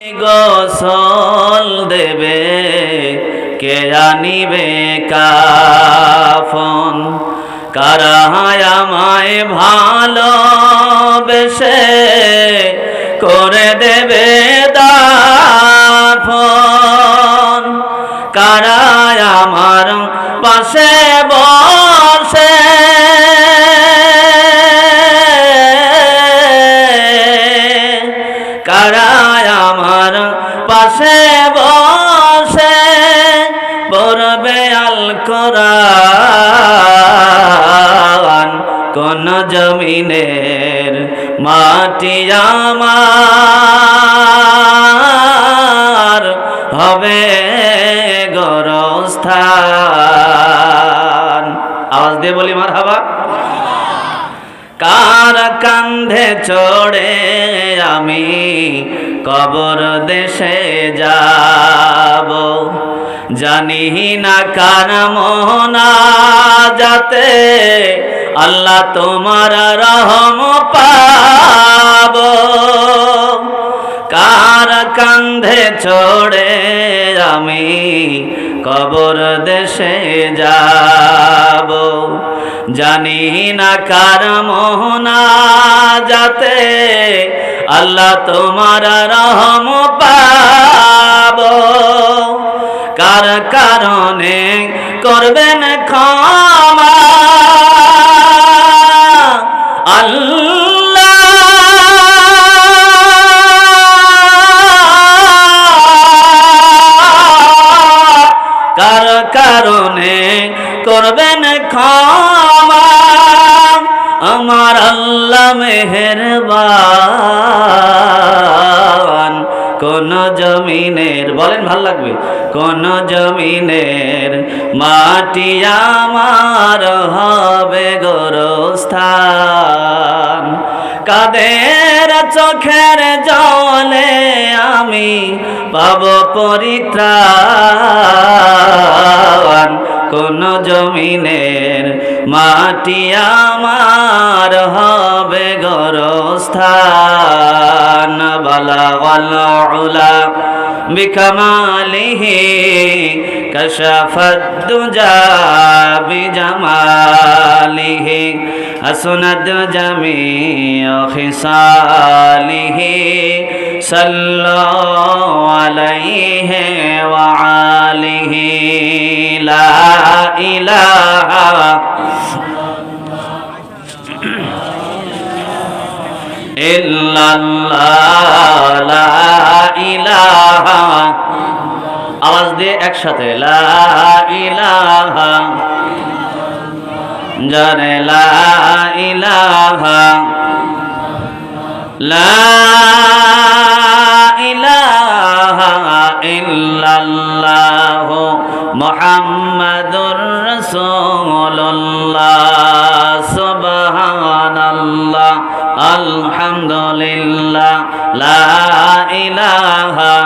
গোসল দেবে কে জানিবে কাফন, কারা আমায় ভালোবেসে করে দেবে দাফন, কারা আমার পাশে বসে কারা আমার পাশে বসে পড়বে আল কোরআন, কোন জমিনের মাটি আমার হবে গোরস্থান। আওয়াজ দিয়ে বলি মারহাবা। কার কান্ধে চড়ে আমি কবর দেশে যাব, জানি না কার মোনাজাতে আল্লাহ তোমার রহম পাব। কার কান্ধে চড়ে আমি কবর দেশে যাব, জানি না কার মোনাজাতে আল্লাহ তোমার রহম পাব। কার কারণে করবেন ক্ষমা আল্লাহ, কার কারণে করবেন ক্ষমা আমার আল্লাহ মেহেরবান। কোন জমিনের, বলেন ভাল লাগবে, কোন জমিনের মাটি আমার হবে গোরস্থান। কাদের চোখের জলে আমি পাব পরিত্রাণ, কোন জমিনের মাটি আমার হবে গোরস্থান। বালাগাল উলা বিকামালিহি কাশাফাদ দুজা বিজামালিহি হাসনাত জামিউ খিসালিহি সাল্লাল্লাহু আলাইহি ওয়া আলিহি। লা ইলাহা ইল্লাল্লাহ, লা ইলাহা, আওয়াজ দিয়ে একসাথে লা ইলাহা, জানে লা ইলাহা, লা ইলাহা ইল্লাল্লাহ মুহাম্মাদুর রাসূলুল্লাহ। সুবহানাল্লাহ আলহামদুলিল্লাহ লা ইলাহা।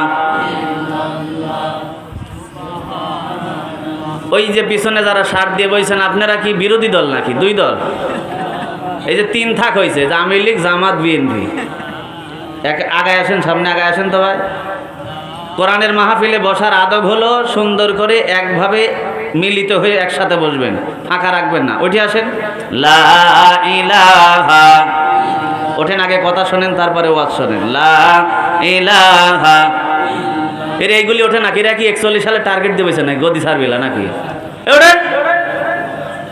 ওই যে পিছনে যারা শার্ট দিয়ে বইছেন আপনারা কি বিরোধী দল নাকি? দুই দল, এই যে তিন থাক হয়েছে, আওয়ামী লীগ, জামাত, বিএনপি। আগায় আসেন, সামনে আগায় আসেন তো ভাই। কোরআনের মাহফিলে বসার আদব হলো সুন্দর করে একভাবে মিলিত হয়ে একসাথে বসবেন, ফাঁকা রাখবেন না। উঠে আসেন। লা ইলাহা, ওঠেন, আগে কথা শোনেন তারপরে ওয়াজ শোনেন। লা ইলাহা, এর এইগুলি ওঠে নাকি? এরা কি 41 সালে টার্গেট দিয়েছে নাকি গদি সার্ভিলা নাকি? ওঠেন,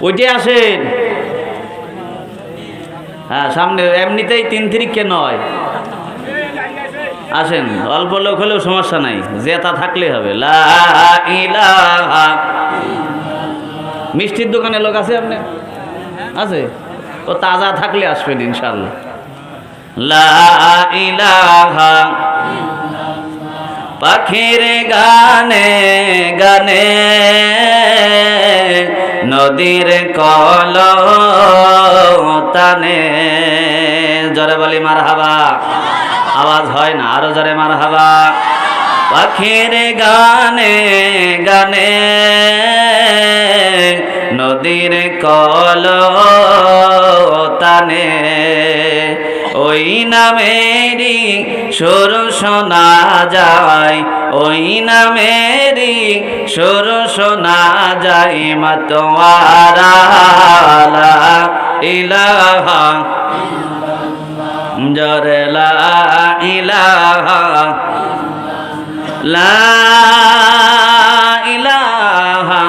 ওইটে আসেন। হ্যাঁ সামনে, এমনিতেই 3 তারিখে নয়, আসেন। অল্প লোক হলেও সমস্যা নাই, জেতা থাকলে হবে। লা ইলাহা। মিষ্টির দোকানে লোক আছে আপনি? আছে? ও তাজা থাকলে আসবেন ইনশাআল্লাহ। লা ইলাহা। পাখির গানে গানে নদীর কলতানে, জোরে বলি মারহাবা। আওয়াজ হয় না, আরো জোরে মারহাবা। পাখির গানে গানে নদীর কলতানে ওই নামেরই সুর শোনা যায়, ওই নামেরই সুর শোনা যায়, মাতোয়ারা লা ইলাহা জোরে লা ইলাহা লা ইলাহা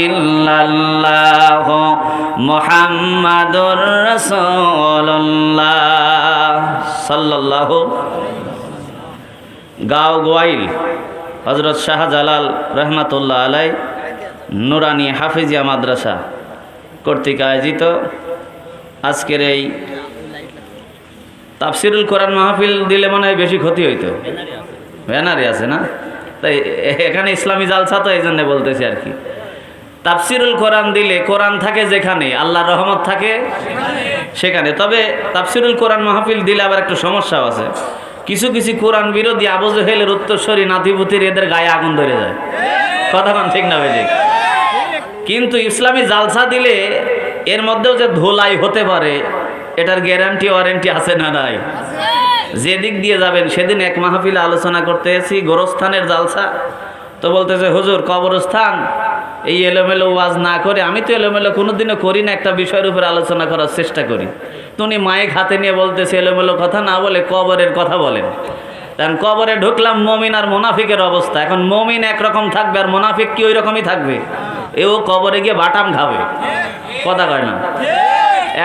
ইল্লাল্লাহ মুহাম্মাদুর রাসূলুল্লাহ সাল্লাল্লাহু। গাঁও গোয়াইল হযরত শাহজালাল রহমাতুল্লাহ আলাই নুরানি হাফিজিয়া মাদ্রাসা কর্তৃক আয়োজিত আজকের এই তাফসিরুল কোরআন মাহফিল দিলে মনে হয় বেশি ক্ষতি হইতো, ব্যানারে আছে না, তাই এখানে ইসলামী জালসা তো এই জন্য বলতেছি আর কি। তাফসিরুল কোরআন দিলে কোরআন থাকে যেখানে, আল্লাহর রহমত থাকে সেখানে। তবে তাফসিরুল কোরআন মাহফিল দিলে আবার একটু সমস্যাও আছে, কিছু কিছু কোরআন বিরোধী আবু জেহেলের উত্তরসূরি নাতিপুতির এদের গায়ে আগুন ধরে যায়, কথা কোন ঠিক না ভাই? কিন্তু ইসলামী জালসা দিলে এর মধ্যেও যে ধোলাই হতে পারে এটার গ্যারান্টি ওয়ারেন্টি আছে না নাই? যেদিক দিয়ে যাবেন, সেদিন এক মাহফিলে আলোচনা করতে এসেছি গোরস্থানের জালসা, তো বলতেছে হুজুর কবরস্থান এই এলোমেলো ওয়াজ না করে, আমি তো এলোমেলো কোনোদিনও করি না, একটা বিষয়ের উপর আলোচনা করার চেষ্টা করি। তো উনি মাইক হাতে নিয়ে বলতেছে এলোমেলো কথা না বলে কবরের কথা বলেন। কারণ কবরে ঢুকলাম মমিন আর মোনাফিকের অবস্থা, এখন মমিন একরকম থাকবে আর মোনাফিক কি ওই রকমই থাকবে, এও কবরে গিয়ে বাটাম খাবে, কথা কয় না?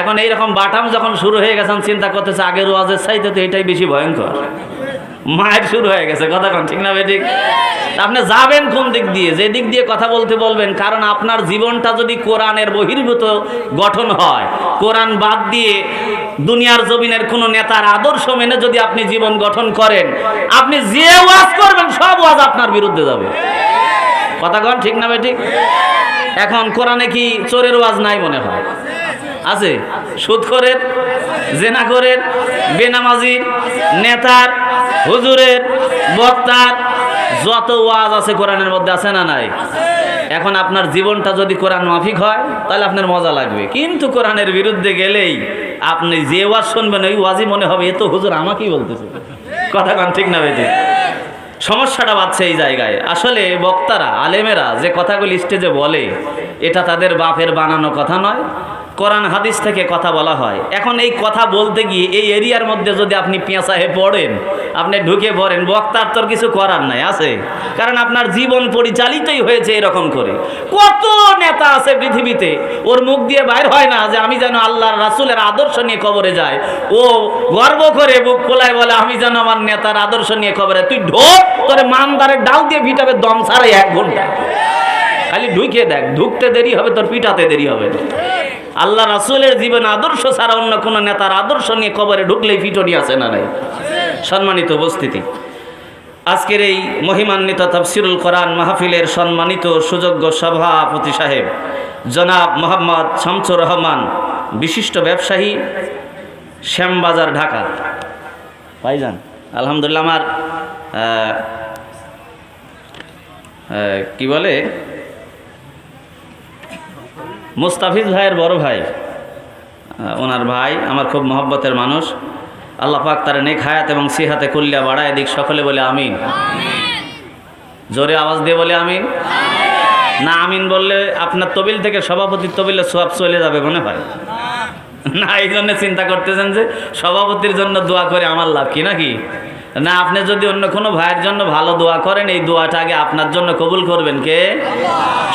এখন এইরকম বাটাম যখন শুরু হয়ে গেছেন চিন্তা করতেছে আগের ওয়াজের চাইতে তো এটাই বেশি ভয়ঙ্কর, মায়ের শুরু হয়ে গেছে, কথা কন ঠিক না ভাই? ঠিক। আপনি যাবেন কোন দিক দিয়ে, যে দিক দিয়ে কথা বলতে বলবেন, কারণ আপনার জীবনটা যদি কোরআনের বহির্ভূত গঠন হয়, কোরআন বাদ দিয়ে দুনিয়ার জমিনের কোনো নেতার আদর্শ মেনে যদি আপনি জীবন গঠন করেন, আপনি যে ওয়াজ করবেন সব ওয়াজ আপনার বিরুদ্ধে যাবে, কথা কন ঠিক না ভাই? ঠিক। এখন কোরআনে কি চোরের ওয়াজ নাই মনে হয়? আছে। সুদখোরের, জেনাখোরের, বেনামাজির, নেতার, হুজুরের, বক্তার, যত ওয়াজ আছে কোরআনের মধ্যে, আছে না নাই? এখন আপনার জীবনটা যদি কোরআন মাফিক হয় তাহলে আপনার মজা লাগবে, কিন্তু কোরআনের বিরুদ্ধে গেলেই আপনি যে ওয়াজ শুনবেন ওই ওয়াজই মনে হবে এ তো হুজুর আমাকেই বলতেছে, কথা কন ঠিক না ভাই? সমস্যাটা বাড়ছে এই জায়গায়। আসলে বক্তারা, আলেমেরা যে কথাগুলি স্টেজে বলে এটা তাদের বাপের বানানো কথা নয়, কোরআন হাদিস থেকে কথা বলা হয়। এখন এই কথা বলতে গিয়ে এই এরিয়ার মধ্যে যদি আপনি পেঁচাহে পড়েন, আপনি ঢুকে পড়েন, বক্তার তোর কিছু করার নাই, আছে? কারণ আপনার জীবন পরিচালিতই হয়েছে এরকম করে। কত নেতা আছে পৃথিবীতে, ওর মুখ দিয়ে বাইর হয় না যে আমি যেন আল্লাহর রাসূলের আদর্শ নিয়ে কবরে যায়, ও গর্ব করে বুক খোলায় বলে আমি যেন আমার নেতার আদর্শ নিয়ে কবরে। তুই ঢোক, তোর মানদারের ডাল দিয়ে পিটাবে দম ছাড়াই 1 ঘন্টা, খালি ঢুকে দেখ, ঢুকতে দেরি হবে তোর পিটাতে দেরি হবে। আল্লাহ রাসূলের জীবন আদর্শ ছাড়া অন্য কোনো নেতার আদর্শ নিয়ে কবরে ঢুকলেই পিটনি আছে না নাই? সম্মানিত উপস্থিতি, আজকের এই মহিমান্বিত তাফসিরুল কোরআন মাহফিলের সম্মানিত সুযোগ্য সভাপতি সাহেব জনাব মোহাম্মদ শামসুর রহমান, বিশিষ্ট ব্যবসায়ী, শ্যামবাজার, ঢাকা। ভাইজান আলহামদুলিল্লাহ, আমার কি বলে মুস্তাফিজ ভাইয়ের বড় ভাই, ওনার ভাই, আমার খুব মহব্বতের মানুষ। আল্লাহ পাক তার নেক হায়াত এবং সিহাতে কুল্লিয়া বাড়ায় দিক, সকলে বলে আমিন। জোরে আওয়াজ দিয়ে বলে আমিন। না আমিন বললে আপনার তবিল থেকে সভাপতির তবিলে সওয়াব চলে যাবে মনে হয় না, এই জন্য চিন্তা করতেছেন যে সভাপতির জন্য দোয়া করে আমার লাভ কি নাকি? না, আপনি যদি অন্য কোনো ভাইয়ের জন্য ভালো দোয়া করেন, এই দোয়াটা আগে আপনার জন্য কবুল করবেন কে?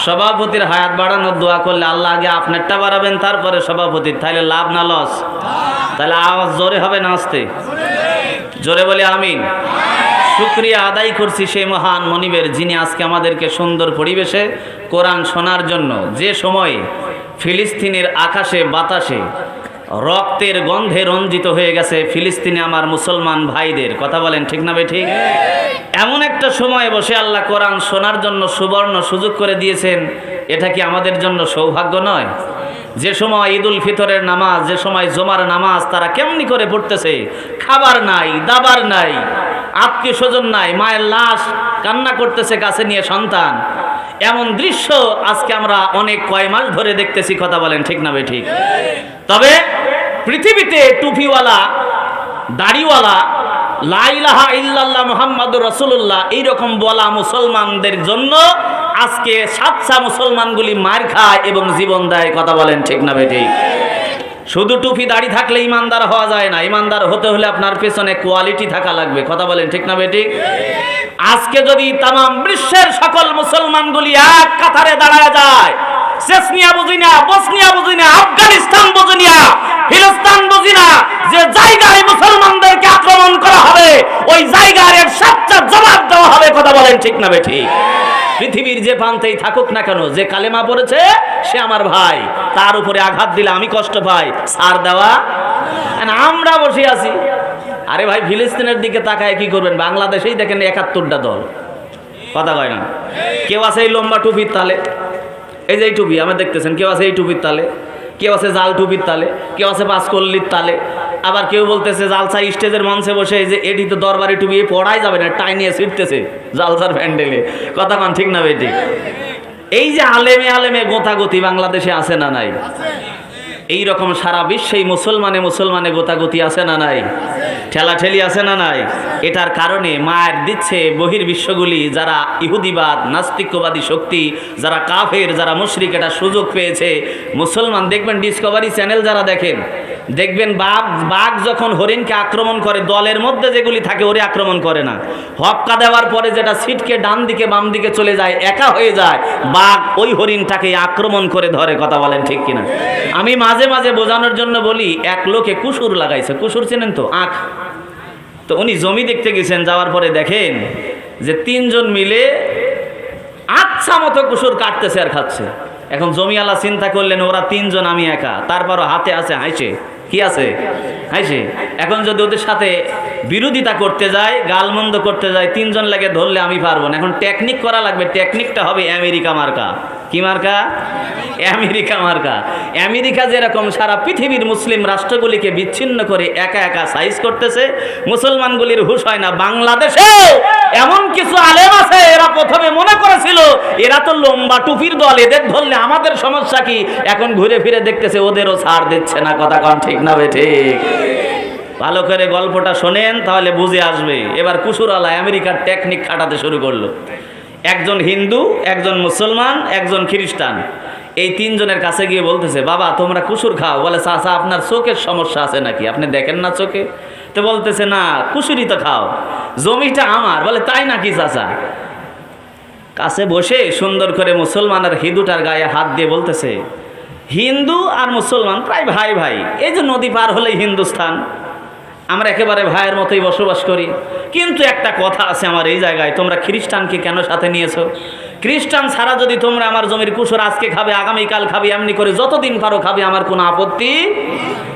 সভাপতির হায়াত বাড়ানোর দোয়া করলে আল্লাহ আগে আপনারটা বাড়াবেন, তারপরে সভাপতির। তাহলে লাভ না লস? তাহলে আওয়াজ জোরে হবে না আস্তে? জোরে বলে আমিন। শুকরিয়া আদায় করছি সেই মহান মনিবের, যিনি আজকে আমাদেরকে সুন্দর পরিবেশে কোরআন শোনার জন্য, যে সময়ে ফিলিস্তিনের আকাশে বাতাসে রক্তের গন্ধে রঞ্জিত হয়ে গেছে ফিলিস্তিনে আমার মুসলমান ভাইদের, কথা বলেন ঠিক না বেঠিক? এমন একটা সময় বসে আল্লাহ কোরআন শোনার জন্য সুবর্ণ সুযোগ করে দিয়েছেন, এটা কি আমাদের জন্য সৌভাগ্য নয়? যে সময় ঈদুল ফিতরের নামাজ, যে সময় জুমার নামাজ তারা কেমনি করে পড়তেছে, খাবার নাই, দাবার নাই, আত্মীয় স্বজন নাই, মায়ের লাশ কান্না করতেছে কাছে নিয়ে সন্তান, এমন দৃশ্য আজকে আমরা অনেক কয় মাস ধরে দেখতেছি, কথা বলেন ঠিক না বেঠিক? তবে পৃথিবীতে টুপিওয়ালা দাড়িওয়ালা, লা ইলাহা ইল্লাল্লাহ মুহাম্মাদুর রাসূলুল্লাহ এইরকম বলা মুসলমানদের জন্য আজকে সাচ্চা মুসলমানগুলি মার খায় এবং জীবন দেয়। কথা বলেন ঠিক না বেঠিক? শুধু টুপি দাড়ি থাকলে ইমানদার হওয়া যায় না। ইমানদার হতে হলে আপনার পেছনে কোয়ালিটি থাকা লাগবে। কথা বলেন ঠিক না বেঠিক? আজকে যদি তামাম বিশ্বের সকল মুসলমানগুলি এক কাতারে দাঁড়ায় যায়, চেচনিয়া বুঝি না, বসনিয়া বুঝি না, আফগানিস্তান বুঝি না, ফিলিস্তিন বুঝি না, যে জায়গায় মুসলমানদেরকে আক্রমণ করা হবে ওই জায়গার এর সাচ্চা জবাব দেওয়া হবে। কথা বলেন ঠিক না বেঠিক? পৃথিবীর যে প্রান্তেই থাকুক না কেন, যে কালেমা পড়েছে সে আমার ভাই, তার উপরে আঘাত দিলে আমি কষ্ট পাই, ছাড় দেওয়া। আমরা বসে আছি, আরে ভাই ফিলিস্তিনের দিকে তাকায় কি করবেন? বাংলাদেশেই দেখেন 71টা দল। কথা কয় না? কেউ আছে এই লম্বা টুপির তালে, এই যে এই টুপি আমরা দেখতেছেন, কেউ আছে এই টুপির তালে, কেউ আছে জাল টুপির তালে, কেউ আছে পাঁচকল্লির তালে, আবার কেউ বলতেছে জালসা স্টেজের মঞ্চে বসে এই যে এটি তো দরবারি টুপি পড়াই যাবে না, টাই নিয়ে ছিটতেছে জালসার প্যান্ডেলে। কথা কন ঠিক না বেঠিক? এই যে আলেমে আলেমে গোতাগতি বাংলাদেশে আছে না নাই? এই রকম সারা বিশ্বেই মুসলমানে গোতাগতি আছে না নাই? ঠেলাঠেলি আছে না নাই? এটার কারণে মায়ের দিচ্ছে বহির্বিশ্বগুলি, যারা ইহুদিবাদ নাস্তিক্যবাদী শক্তি, যারা কাফের, যারা মুশরিক, এটা সুযোগ পেয়েছে। মুসলমান দেখবেন ডিসকভারি চ্যানেল যারা দেখবেন বাঘ যখন হরিণকে আক্রমণ করে, দলের মধ্যে যেগুলি থাকে ওরে আক্রমণ করে না, হক্কা দেওয়ার পরে যেটা ছিটকে ডান দিকে বাম দিকে চলে যায়, একা হয়ে যায়, বাঘ ওই হরিণটাকে আক্রমণ করে ধরে। কথা বলেন ঠিক কিনা? আমি মাঝে মাঝে বোঝানোর জন্য বলি, এক লোকে কুসুর লাগাইছে, কুসুর চেনেন তো? আখ। তো উনি জমি দেখতে গেছেন, যাওয়ার পরে দেখেন যে 3 জন মিলে আচ্ছা মতো কুসুর কাটতেছে আর খাচ্ছে। এখন জমিওয়ালা চিন্তা করলেন ওরা 3 জন, আমি একা, তারপরও হাতে আছে হাইছে, কি আছে হাইছে। এখন যদি ওদের সাথে বিরোধিতা করতে যায়, গালমন্দ করতে যায়, 3 জন লাগে ধরলে আমি পারবো না। এখন টেকনিক করা লাগবে, টেকনিকটা হবে আমেরিকা মার্কা। কি মার্কা? আমেরিকা মার্কা। আমেরিকা যেরকম সারা পৃথিবীর মুসলিম রাষ্ট্রগুলিকে বিচ্ছিন্ন করে একা একা সাইজ করতেছে, মুসলমানগুলির হুঁশ হয় না। বাংলাদেশে এমন কিছু আলেম আছে, এরা প্রথমে মনে করেছিল এরা তো লম্বা টুপির দল, এদের ধরলে আমাদের সমস্যা কি। এখন ঘুরে ফিরে দেখতেছে ওদেরও ছাড় দিচ্ছে না। কথা কন ঠিক না বেঠিক? ভালো করে গল্পটা শোনেন তাহলে বুঝে আসবে। এবার কুসুরওয়ালা আমেরিকার টেকনিক খাটাতে শুরু করলো। একজন হিন্দু, একজন মুসলমান, একজন খ্রিস্টান, এই 3 জনের কাছে গিয়ে বলতেছে, বাবা তোমরা কুসুর খাও। বলে চাচা আপনার চোখের সমস্যা আছে নাকি, আপনি দেখেন না চোখে? তো বলতেছে না কুসুরই তো খাও, জমিটা আমার। বলে তাই নাকি চাচা? কাছে বসে সুন্দর করে মুসলমান আর হিন্দুটার গায়ে হাত দিয়ে বলতেছে, হিন্দু আর মুসলমান প্রায় ভাই ভাই, এই যে নদী পার হলেই হিন্দুস্তান, আমরা একেবারে ভাইয়ের মতোই বসবাস করি। কিন্তু একটা কথা আছে আমার এই জায়গায়, তোমরা খ্রিস্টানকে কেন সাথে নিয়েছো? খ্রিস্টান ছাড়া যদি তোমরা আমার জমির কুসুর আজকে খাবে, আগামীকাল খাবে, এমনি করে যতদিন পারো খাবে, আমার কোনো আপত্তি।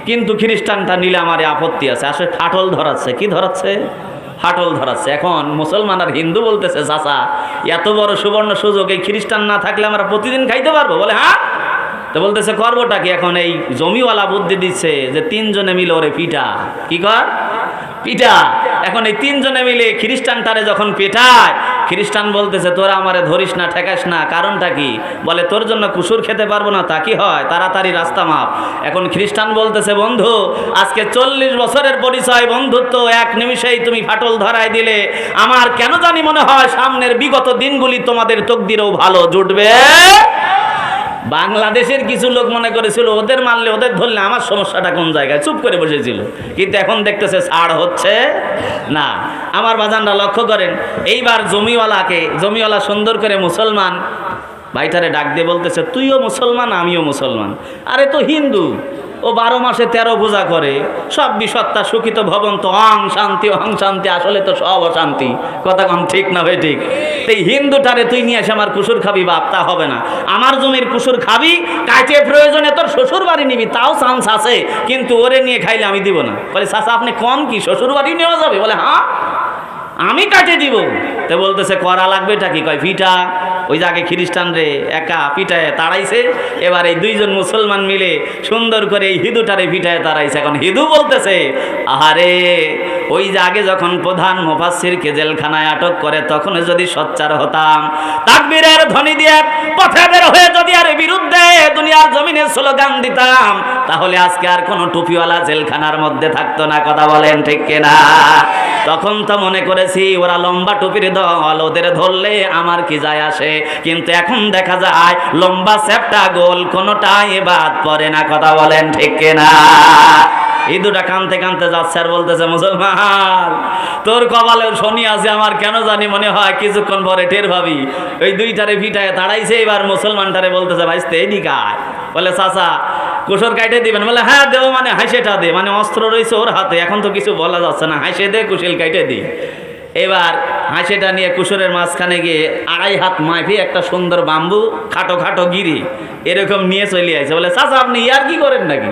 কিন্তু খ্রিস্টানটা নিলে আমার আপত্তি আছে। আসলে ফাটল ধরাচ্ছে। কি ধরাচ্ছে? ফাটল ধরাচ্ছে। এখন মুসলমান আর হিন্দু বলতেছে, চাচা এত বড় সুবর্ণ সুযোগ, এই খ্রিস্টান না থাকলে আমরা প্রতিদিন খাইতে পারবো? বলে হ্যাঁ। তো বলতেছে করবোটা কি? এখন এই জমিওয়ালা বুদ্ধি দিচ্ছে যে 3 জনে মিলে ওরে পিটা। কি কর? পিটা। এখন এই 3 জনে মিলে খ্রিস্টানটারে যখন পেটায়, খ্রিস্টান বলতেছে তোরা আমারে ধরিস না, ঠেকাস না। কারণটা কি? বলে তোর জন্য কুসুর খেতে পারবো না। তা কি হয়? তাড়াতাড়ি রাস্তা মাপ। এখন খ্রিস্টান বলতেছে, বন্ধু আজকে 40 বছরের পরিচয় বন্ধুত্ব, এক নিমিষেই তুমি ফাটল ধরায় দিলে। আমার কেন জানি মনে হয় সামনের বিগত দিনগুলি তোমাদের তকদিরেও ভালো জুটবে। বাংলাদেশের কিছু লোক মনে করেছিল ওদের মারলে, ওদের ধরলে আমার সমস্যাটা কোন জায়গায়, চুপ করে বসেছিল। কিন্তু এখন দেখতেছে ছাড় হচ্ছে না। আমার বাজানরা লক্ষ্য করেন, এইবার জমিওয়ালা সুন্দর করে মুসলমান ভাইটারে ডাক দিয়ে বলতেছে, তুইও মুসলমান আমিও মুসলমান। আরে তো হিন্দু, ও 12 মাসে 13 পূজা করে, সব বিসত্তা সুখিত ভবন্ত, অং শান্তি অং শান্তি, আসলে তো সব অশান্তি। কথা কম ঠিক না ভাই? ঠিক। এই হিন্দুটারে তুই নিয়ে এসে আমার কুসুর খাবি? বাপ তা হবে না। আমার জমির কুসুর খাবি, কাইতে প্রয়োজনে তোর শ্বশুর বাড়ি নিবি, তাও চান্স আছে, কিন্তু ওরে নিয়ে খাইলে আমি দিব না। বলে চাচা আপনি কম কি, শ্বশুর বাড়ি নেওয়া যাবে? বলে হ্যাঁ আমি কাটে দিব। তো বলতেছে করা লাগবেটা কি? কয় পিঠা। ওই যে আগে খ্রিস্টান রে একা পিটায় তাড়াইছে, এবার এই দুইজন মুসলমান মিলে সুন্দর করে এই হিঁদুটারে পিটায় তাড়াইছে। এখন হিঁদু বলতেছে, আহারে ওই যে আগে যখন প্রধান মুফাসসিরকে জেলখানায় আটক করে তখন যদি সোচ্চার হতাম, তাকবীরের ধ্বনি দিয়ে পথে বের হয়ে যদি আর বিরুদ্ধে দুনিয়ার জমিনে স্লোগান দিতাম, তাহলে আজকে আর কোনো টুপিওয়ালা জেলখানার মধ্যে থাকতো না। কথা বলেন ঠিক কিনা? তখন তো মনে করেছি ওরা লম্বা টুপির দল, ওদের ধরলে আমার কি যায় আসে, কিন্তু এখন দেখা যায় লম্বা চ্যাপ্টা গোল কোনোটাই বাদ পড়ে না। কথা বলেন ঠিক কিনা? এই দুটা কানতে কানতে যাচ্ছে আর বলতেছে, মুসলমান তোর কপালে শনি আছে, আমার কেন জানি মনে হয় কিছুক্ষণ পরে টের ভাবি। ওই দুইটারে ভিটায় তাড়াইছে, এবার মুসলমানটারে বলতেছে, ভাইস্তে এদিকে আয়। বলে চাচা কুশর কাটে দিবেন? বলে হ্যাঁ দেবো, মানে হাসেটা দে, মানে অস্ত্র রয়েছে ওর হাতে, এখন তো কিছু বলা যাচ্ছে না, হাসে দে, কুশল কাটে দি। এবার হাসিটা নিয়ে কুশরের মাঝখানে গিয়ে 2.5 হাত মাইফি একটা সুন্দর বাম্বু খাটো খাটো গিরি এরকম নিয়ে চলে আসে। বলে চাচা আপনি ইয়ার কি করেন নাকি?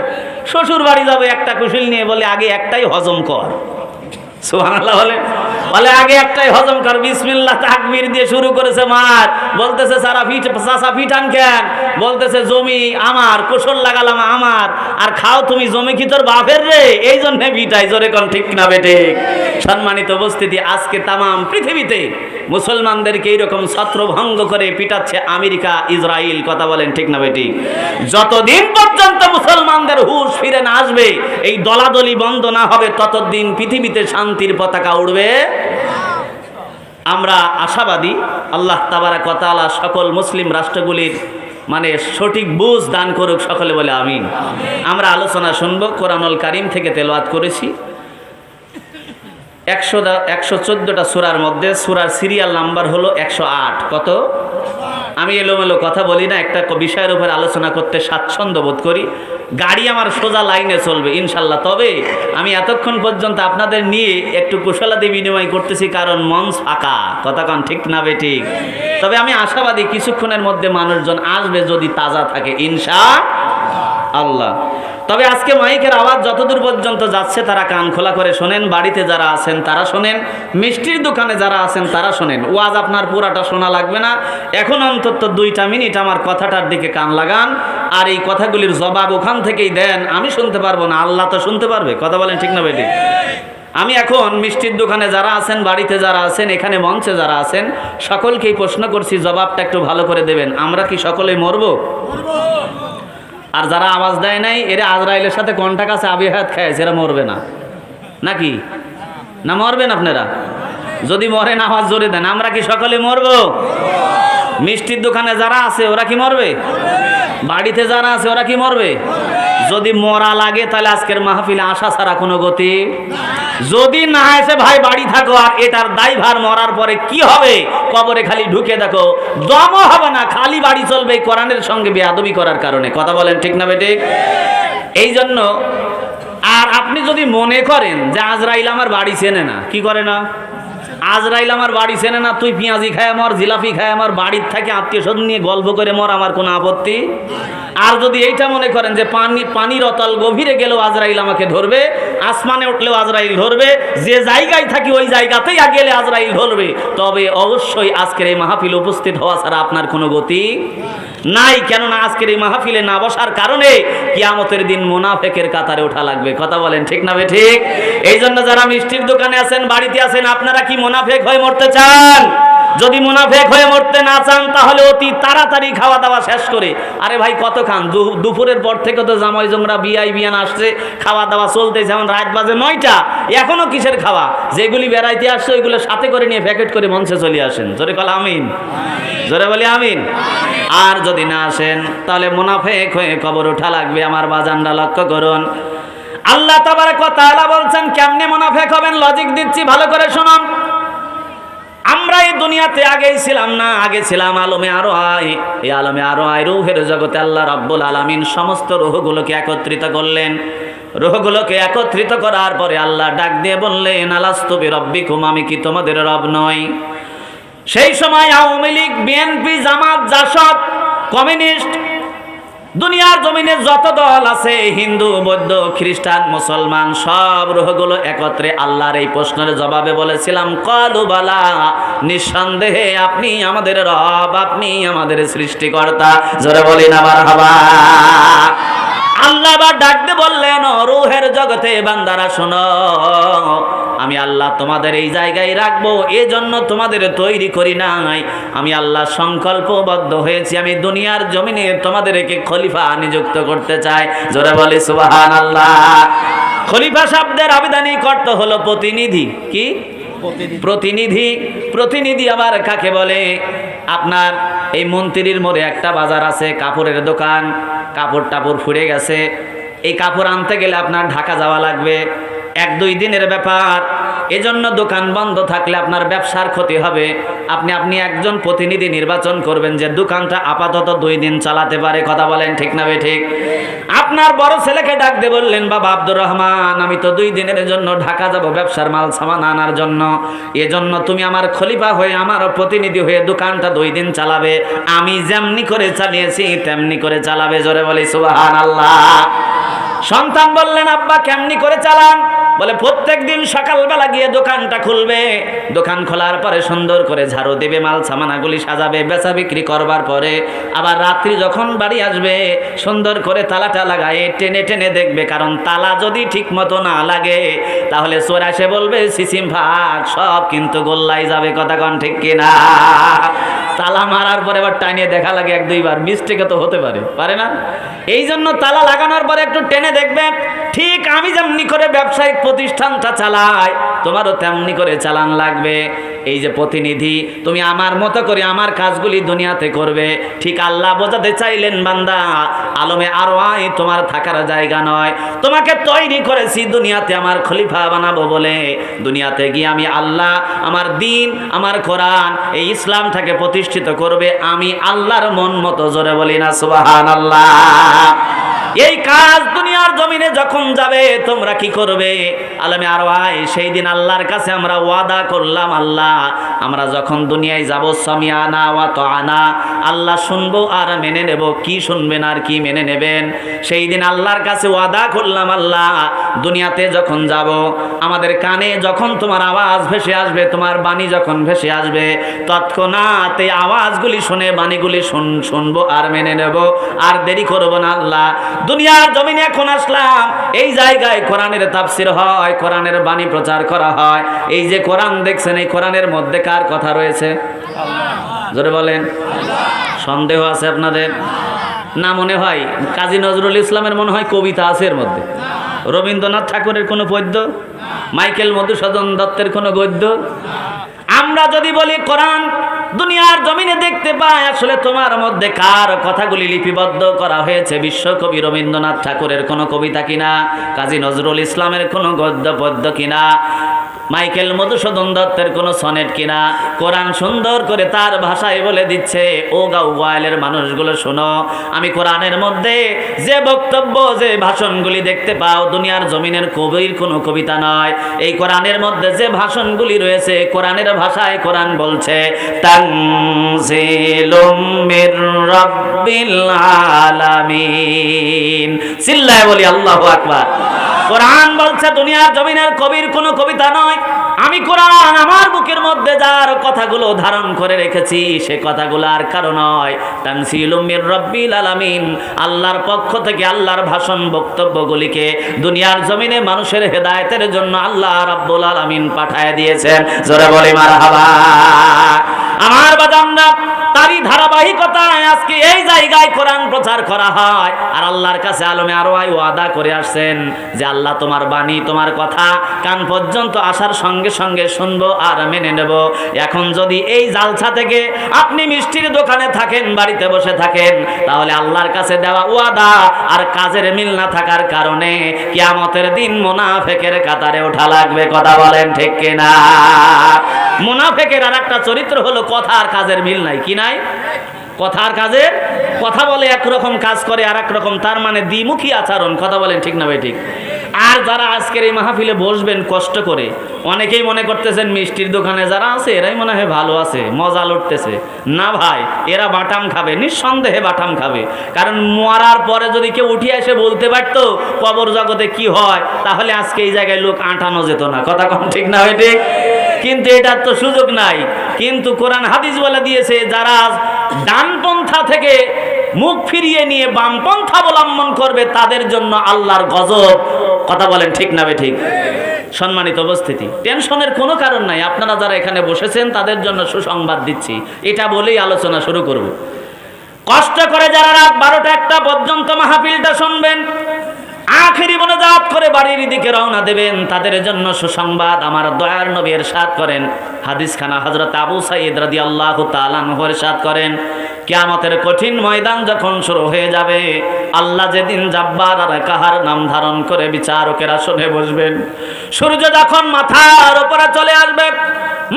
শ্বশুর বাড়ি যাবে একটা কুশল নিয়ে, বলে আগে একটাই হজম কর। সুবহানাল্লাহ বলে আগে একটাই হজম কর। বিসমিল্লাহ তাকবীর দিয়ে শুরু করেছে মার। বলতেছে চাচা পিঠান কেন? বলতেছে জমি আমার, কুশল লাগালাম আমার, আর খাও তুমি, জমি কি তোর বাপের রে? এই জন্য পিঠাই। জোরে কোন ঠিক না বেঠিক? সম্মানিত উপস্থিতি, আজকে তামাম পৃথিবীতে মুসলমানদেরকে এইরকম ছত্রভঙ্গ করে পিটাচ্ছে আমেরিকা, ইসরায়েল। কথা বলেন ঠিক না বেঠিক? যতদিন পর্যন্ত মুসলমানদের হুঁশ ফিরে না আসবে, এই দলাদলি বন্ধ না হবে, ততদিন পৃথিবীতে শান্তির পতাকা উড়বে। আমরা আশাবাদী আল্লাহ তাবারাক ওয়া তাআলা সকল মুসলিম রাষ্ট্রগুলির মানে সঠিক বুঝ দান করুক। সকলে বলে আমিন। আমরা আলোচনা শুনবো। কোরআনুল কারীম থেকে তেলাওয়াত করেছি 114টা সূরার মধ্যে সূরার সিরিয়াল নাম্বার হলো 108। কত? আমি এলোমেলো কথা বলি না, একটা বিষয়ের উপর আলোচনা করতে স্বাচ্ছন্দ্য বোধ করি। গাড়ি আমার সোজা লাইনে চলবে ইনশাল্লাহ। তবে আমি এতক্ষণ পর্যন্ত আপনাদের নিয়ে একটু কুশলাদি বিনিময় করতেছি, কারণ মঞ্চ ফাঁকা। কথা কন ঠিক না বেঠিক? তবে আমি আশাবাদী কিছুক্ষণের মধ্যে মানুষজন আসবে, যদি তাজা থাকে ইনশাআল্লাহ। তবে আজকে মাইকের আওয়াজ যতদূর পর্যন্ত যাচ্ছে তারা কান খোলা করে শোনেন। বাড়িতে যারা আছেন তারা শোনেন, মিষ্টির দোকানে যারা আছেন তারা শোনেন। ওয়াজ আপনার পুরাটা শোনা লাগবে না, এখন অন্তত 2টা মিনিট আমার কথাটার দিকে কান লাগান, আর এই কথাগুলির জবাব ওখান থেকেই দেন। আমি শুনতে পারবো না, আল্লাহ তো শুনতে পারবে। কথা বলেন ঠিক না বেঠিক? আমি এখন মিষ্টির দোকানে যারা আছেন, বাড়িতে যারা আছেন, এখানে মঞ্চে যারা আছেন, সকলকেই প্রশ্ন করছি, জবাবটা একটু ভালো করে দেবেন। আমরা কি সকলেই মরবো? আর যারা আওয়াজ দেয় নাই, এরা আজরাইলের সাথে কন্টাক্ট আছে, আবিহাত খাইছে, এরা মরবে না নাকি? না মরবেন আপনারা? যদি মরেন আওয়াজ জোরে দেন। আমরা কি সকলে মরবো? মিষ্টির দোকানে যারা আছে ওরা কি মরবে? বাড়িতে যারা আছে ওরা কি মরবে? যদি মরা লাগে তাহলে আজকের মাহফিলে আসা ছাড়া কোনো গতি। যদি না এসে ভাই বাড়ি থাকো, আর এটার দায়ভার মরার পরে কি হবে, কবরে খালি ঢুকে দেখো, দমও হবে না, খালি বাড়ি চলবে কোরআনের সঙ্গে বেয়াদবি করার কারণে। কথা বলেন ঠিক না বেঠিক? এই জন্য আর আপনি যদি মনে করেন যে আজরাইল আমার বাড়ি চেনে না, কি করে না? আজরাইল আমার বাড়ি চেনে না, তুই পেঁয়াজি খায় মর, জিলাপি খায় আমার, বাড়ির থেকে আত্মীয় স্বজন নিয়ে গল্প করে মর, আমার কোনো আপত্তি। আর যদি এইটা মনে করেন যে পানির অতল গভীরে গেলেও আজরাইল আমাকে ধরবে, আসমানে উঠলেও আজরাইল ধরবে, যে জায়গায় থাকি ওই জায়গাতেই গেলে আজরাইল ধরবে, তবে অবশ্যই আজকের এই মাহফিলে উপস্থিত হওয়া ছাড়া আপনার কোনো গতি নাই। কেননা আজকের এই মাহফিলে না বসার কারণে কিয়ামতের দিন মুনাফিকের কাতারে ওঠা লাগবে। কথা বলেন ঠিক না বেঠিক? এই জন্য যারা মিষ্টির দোকানে আছেন, বাড়িতে আছেন, আপনারা কি মুনাফিক হয়ে মরতে চান? যদি মুনাফিক হয়ে মরতে না চান, তাহলে অতি তাড়াতাড়ি খাওয়া দাওয়া শেষ করে, আরে ভাই কত খান? দুপুরের পর থেকে তো জামাই জমরা বিয়ান আসছে, খাওয়া দাওয়া চলতেছে, এখন রাত বাজে 9টা, এখনো কিসের খাওয়া? যেগুলি বেড়াইতে আসছে ওইগুলো সাথে করে নিয়ে প্যাকেট করে মঞ্চে চলে আসেন। জোরে বলে আমিন, জোরে বলে আমিন। আর যদি না আসেন তাহলে মুনাফিক হয়ে কবর ওঠা লাগবে। আমার বাজানরা লক্ষ্য করুন, আল্লাহ তাবারক ওয়া তাআলা বলছেন কেমনে মুনাফিক হবেন, লজিক দিচ্ছি, ভালো করে শুনুন। আমরা এই দুনিয়াতে আগেই ছিলাম না, আগে ছিলাম আলমে আরোহায়। এই আলমে আরোহায় রূহের জগতে আল্লাহ রাব্বুল আলামিন সমস্ত রূহগুলোকে একত্রিত করলেন। রূহগুলোকে একত্রিত করার পরে আল্লাহ ডাক দিয়ে বললেন, আলাস্তু বিরাব্বিকুম, আমি কি তোমাদের রব নই? সেই সময় আওয়ামী লীগ, বিএনপি, জামাত, জাসদ, কমিউনিস্ট দুনিয়ার জমিনে যত দল আছে, হিন্দু, বৌদ্ধ, খ্রিস্টান, মুসলমান, সব গ্রহগুলো একত্রে আল্লাহর এই প্রশ্নের জবাবে বলেছিলাম ক্বালু বালা, নিঃসন্দেহে আপনি আমাদের রব, আপনি আমাদের সৃষ্টিকর্তা। জোরে বলি না মারহাবা। আল্লাহ আবার ডাকতে বললেন, রূহের জগতে বান্দারা শোনো, আমি আল্লাহ তোমাদের এই জায়গায় রাখবো, এজন্য তোমাদের তৈরি করি নাই। আমি আল্লাহ সংকল্পবদ্ধ হয়েছি, আমি দুনিয়ার জমিনে তোমাদেরকে খলিফা নিযুক্ত করতে চাই। জোরে বলি সুবহানাল্লাহ। খলিফা শব্দের আবিধানিক অর্থ হলো প্রতিনিধি। কি প্রতিনিধি? প্রতিনিধি আবার কাকে বলে? আপনার এই মন্ত্রীর মোড়ে একটা বাজার আছে, কাপড়ের দোকান, কাপড় টাপড় ফুরে গেছে, এই কাপড় আনতে গেলে আপনার ঢাকা যাওয়া লাগবে, 1-2 দিনের ব্যাপার। এজন্য দোকান বন্ধ থাকলে আপনার ব্যবসার ক্ষতি হবে। আপনি একজন প্রতিনিধি নির্বাচন করবেন যে দোকানটা আপাতত 2 দিন চালাতে পারে। কথা বলেন ঠিক না ঠিক? আপনার বড় ছেলেকে ডাক দিয়ে বললেন, বাবা আব্দুর রহমান, আমি তো 2 দিনের জন্য ঢাকা যাব ব্যবসার মাল সামান আনার জন্য, এজন্য তুমি আমার খলিফা হয়ে, আমার প্রতিনিধি হয়ে দোকানটা 2 দিন চালাবে। আমি যেমনি করে চালিয়েছি তেমনি করে চালাবে। জোরে বলি সুবহানাল্লাহ। সন্তান বললেন, আব্বা কেমনি করে চালান? বলে প্রত্যেক দিন সকালবেলা গিয়ে দোকানটা খুলবে, দোকান খোলার পরে সুন্দর করে ঝাড়ু দেবে, মাল সামানাগুলি সাজাবে, বেচা বিক্রি করবার পরে আবার রাত্রি যখন বাড়ি আসবে সুন্দর করে তালাটা লাগায় টেনে টেনে দেখবে, কারণ তালা যদি ঠিক মতো না লাগে তাহলে চোর এসে বলবে সিসিম ভাগ, সব কিন্তু গোল্লাই যাবে। কথা কন ঠিক কিনা? তালা মারার পরে আবার টানিয়ে দেখা লাগে 1-2 বার, মিস্টেকে তো হতে পারে না? এই জন্য তালা লাগানোর পরে একটু টেনে দেখবে। ঠিক আমি যেমনি করে ব্যবসায়িক প্রতিষ্ঠানটা চালাই, তোমারও তেমনি করে চালান লাগবে। এই যে প্রতিনিধি, তুমি আমার মতো করে আমার কাজগুলি দুনিয়াতে করবে। ঠিক আল্লাহ বোঝাতে চাইলেন, বান্দা, আলমে আরওয়াহ তোমার থাকার জায়গা নয়, তোমাকে তৈরি করেছি দুনিয়াতে আমার খলিফা বানাবো বলে। দুনিয়াতে গিয়ে আমি আল্লাহ আমার দিন, আমার কোরআন, এই ইসলামটাকে প্রতিষ্ঠিত করবে আমি আল্লাহর মন মতো। জোরে বলি না সুবহানাল্লাহ। এই কাজ দুনিয়ার জমিনে যখন যাবে তোমরা কি করবে? আলমে আরওয়াহ সেই দিন আল্লাহর কাছে আমরা ওয়াদা করলাম, আল্লাহ আমরা যখন দুনিয়ায় যাব সামিয়ানা ওয়া তাআনা, আল্লাহ শুনবো আর মেনে নেব। কি শুনবেন আর কি মেনে নেবেন? সেই দিন আল্লাহর কাছে ওয়াদা করলাম, আল্লাহ দুনিয়াতে যখন যাব আমাদের কানে যখন তোমার আওয়াজ ভেসে আসবে, তোমার বাণী যখন ভেসে আসবে, তৎক্ষণাৎ এই আওয়াজগুলি শুনে বাণীগুলি শুনবো আর মেনে নেব, আর দেরি করব না। আল্লাহ দুনিয়ার জমিনে এখন আসলাম, এই জায়গায় কোরআনের তাফসীর হয়, কোরআনের বাণী প্রচার করা হয়। এই যে কোরআন দেখছেন, এই কোরআনের মধ্যে কার কথা রয়েছে? জোরে বলেন। সন্দেহ আছে আপনাদের? না মনে হয় কাজী নজরুল ইসলামের মনে হয় কবিতা আছে এর মধ্যে, রবীন্দ্রনাথ ঠাকুরের কোনো পদ্য, মাইকেল মধুসূদন দত্তের কোনো গদ্য। আমরা যদি বলি কোরআন দুনিয়ার জমিনে দেখতে পাই, আসলে তোমার মধ্যে কার কথাগুলি লিপিবদ্ধ করা হয়েছে? বিশ্বকবি রবীন্দ্রনাথ ঠাকুরের কোনো কবিতা কিনা? কাজী নজরুল ইসলামের কোনো গদ্য পদ্য কিনা? মাইকেল মধুসূদন দত্তের কোনো সনেট কিনা? কোরআন সুন্দর করে তার ভাষায় বলে দিচ্ছে, ও গাওয়ালের মানুষগুলো শোনো, আমি কোরআনের মধ্যে যে বক্তব্য, যে ভাষণগুলি দেখতে পাও, দুনিয়ার জমিনের কবির কোনো কবিতা নয়। এই কোরআনের মধ্যে যে ভাষণগুলি রয়েছে, কোরআনের ভাষায় কোরআন বলছে, তানজিলুম মির রাব্বিল আলামিন। চিল্লায় বলি আল্লাহু আকবার। কোরআন বলছে দুনিয়ার জমিনের কবির কোনো কবিতা নয়। আমি কোরআন আমার বুকের মধ্যে যার কথাগুলো ধারণ করে রেখেছি, সে কথাগুলো আর কারো নয়। তানজিলুম মির রাব্বিল আলামিন, আল্লাহর পক্ষ থেকে আল্লাহর ভাষণ বক্তব্যগুলিকে দুনিয়ার জমিনে মানুষের হেদায়েতের জন্য আল্লাহ রাব্বুল আলামিন পাঠায় দিয়েছেন। জোরে বলি মারহাবা। আমার বাজানরা, তারই ধারাবাহিকতায় আজকে এই জায়গায় কোরআন প্রচার করা হয়। আর আল্লাহর কাছে আলমে আরওয়াহ ওয়াদা করে আসছেন যে আল্লাহ তোমার বাণী, তোমার কথা কান পর্যন্ত আসার সঙ্গে সঙ্গে শুনবো আর মেনে নেব। এখন যদি এই জালসা থেকে আপনি মিষ্টির দোকানে থাকেন, বাড়িতে বসে থাকেন, তাহলে আল্লাহর কাছে দেওয়া ওয়াদা আর কাজের মিল না থাকার কারণে কিয়ামতের দিন মুনাফিকের কাতারে ওঠা লাগবে। কথা বলেন ঠিক কিনা? মুনাফিকের আর একটা চরিত্র হলো কথা আর কাজের মিল নাই। কি নাই? কথা আর কাজের, কথা বলে একরকম, কাজ করে আর এক রকম, তার মানে দ্বিমুখী আচরণ। কথা বলেন ঠিক না ভাই? ঠিক। আর যারা আজকের এই মাহফিলে বসবেন কষ্ট করে, অনেকেই মনে করতেছেন মিষ্টির দোকানে যারা আছে এরাই মনে হয় ভালো আছে, মজা লুটতেছে। না ভাই, এরা বাটাম খাবে, নিঃসন্দেহে বাটাম খাবে। কারণ মরার পরে যদি কেউ উঠে এসে বলতে পারতো কবর জগতে কি হয়, তাহলে আজকে এই জায়গায় লোক আঁটানো যেত না। কথা কম ঠিক না হয় ঠিক? কিন্তু এটার তো সুযোগ নাই। কিন্তু কোরআন হাদিস বলে দিয়েছে, যারা ডানপন্থা থেকে মুখ ফিরিয়ে নিয়ে বামপন্থা অবলম্বন করবে তাদের জন্য আল্লাহর গজব। কথা বলেন ঠিক না বে ঠিক? সম্মানিত উপস্থিতি, টেনশনের কোনো কারণ নাই। আপনারা যারা এখানে বসেছেন তাদের জন্য সুসংবাদ দিচ্ছি, এটা বলেই আলোচনা শুরু করব। কষ্ট করে যারা রাত 12টা-1টা পর্যন্ত মাহফিলটা শুনবেন, আখেরি মোনাজাত করে বাড়ির দিকে রওনা দেবেন, তাদের জন্য সুসংবাদ। আমার দয়ার নবী ইরশাদ করেন, হাদিসখানা হযরত আবু সাঈদ রাদিয়াল্লাহু তাআলা আনহু ইরশাদ করেন, কিয়ামতের কঠিন ময়দান যখন শুরু হয়ে যাবে, আল্লাহ যেদিন জাব্বার আর কাহার নাম ধারণ করে বিচারকের আসনে বসবেন, সূর্য যখন মাথার উপরে চলে আসবে,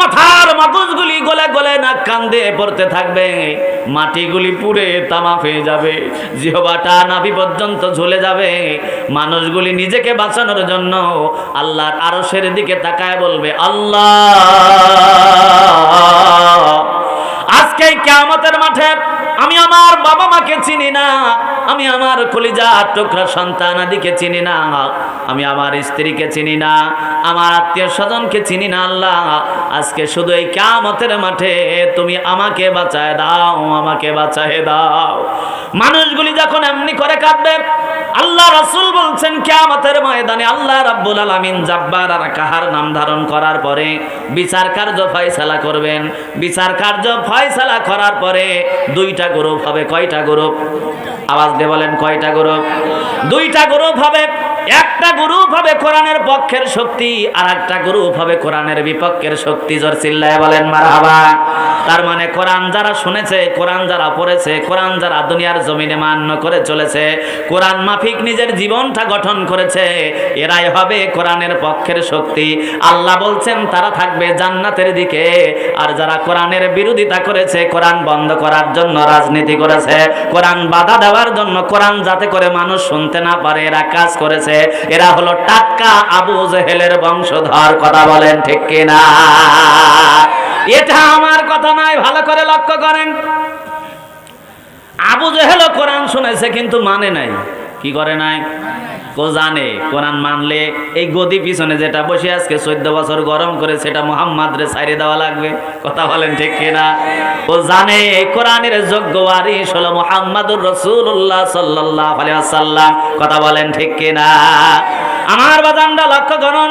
মাথার মগজগুলি গলে গলে নাক কান দিয়ে পড়তে থাকবে, মাটিগুলি পুড়ে তামাক হয়ে যাবে, জিহ্বাটা নাভি পর্যন্ত ঝুলে যাবে, মানুষগুলি নিজেকে বাঁচানোর জন্য আল্লাহর আরশের দিকে তাকায় বলবে, আল্লাহ আজকে কিয়ামতের মাঠে আমি আমার বাবা মাকে চিনি না, আমি আমার কলিজার টুকরা সন্তান আদিকে চিনি না, আমি আমার স্ত্রীকে চিনি না, আমার আত্মীয় স্বজনকে চিনি না। আল্লাহ আজকে শুধু এই কিয়ামতের মাঠে তুমি আমাকে বাঁচায় দাও, আমাকে বাঁচায় দাও। মানুষগুলি যখন এমনি করে কাঁদবে, আল্লাহ রাসূল বলছেন কিয়ামতের ময়দানে আল্লাহ রাব্বুল আলামিন জাব্বার আর কাহার নাম ধারণ করার পরে বিচার কার্য ফয়সালা করবেন। বিচার কার্য ফয়সালা করার পরে দুইটা গ্রুপ হবে। কয়টা গ্রুপ? আওয়াজ দিয়ে বলেন, কয়টা গ্রুপ? দুইটা গ্রুপ হবে। একটা গ্রুপ হবে কোরআনের পক্ষের শক্তি, আর একটা গ্রুপ হবে কোরআনের বিপক্ষের শক্তি। জোর চিল্লায় বলেন মারহাবা। তার মানে কোরআন যারা শুনেছে, কোরআন যারা পড়েছে, কোরআন যারা দুনিয়ার জমিনে মান্য করে চলেছে, কোরআন মাফিক নিজের জীবনটা গঠন করেছে, এরাই হবে কোরআনের পক্ষের শক্তি। আল্লাহ বলছেন তারা থাকবে জান্নাতের দিকে। আর যারা কোরআনের বিরোধিতা করেছে, কোরআন বন্ধ করার জন্য রাজনীতি করেছে, কোরআন বাধা দেওয়ার জন্য, কোরআন যাতে করে মানুষ শুনতে না পারে এরা কাজ করেছে, এরা হলো টাটকা আবু জেহেলের বংশধর। কথা বলেন ঠিক কিনা? এটা আমার কথা নয়, ভালো করে লক্ষ্য করেন। আবু জেহেলও কোরআন শুনেছে কিন্তু মানে নাই। কি করে নাই? কো জানে কোরআন মানলে এই গদি পিছনে যেটা বসে আজকে 14 বছর গরম করে সেটা মুহাম্মদ রে ছাইরে দেওয়া লাগবে। কথা বলেন ঠিক কিনা? ও জানে এই কোরআনের যোগ্য ওয়ারিস হলো মুহাম্মাদুর রাসূলুল্লাহ সাল্লাল্লাহু আলাইহি ওয়াসাল্লাম। কথা বলেন ঠিক কিনা? আমার বাজানরা লক্ষ্য করুন,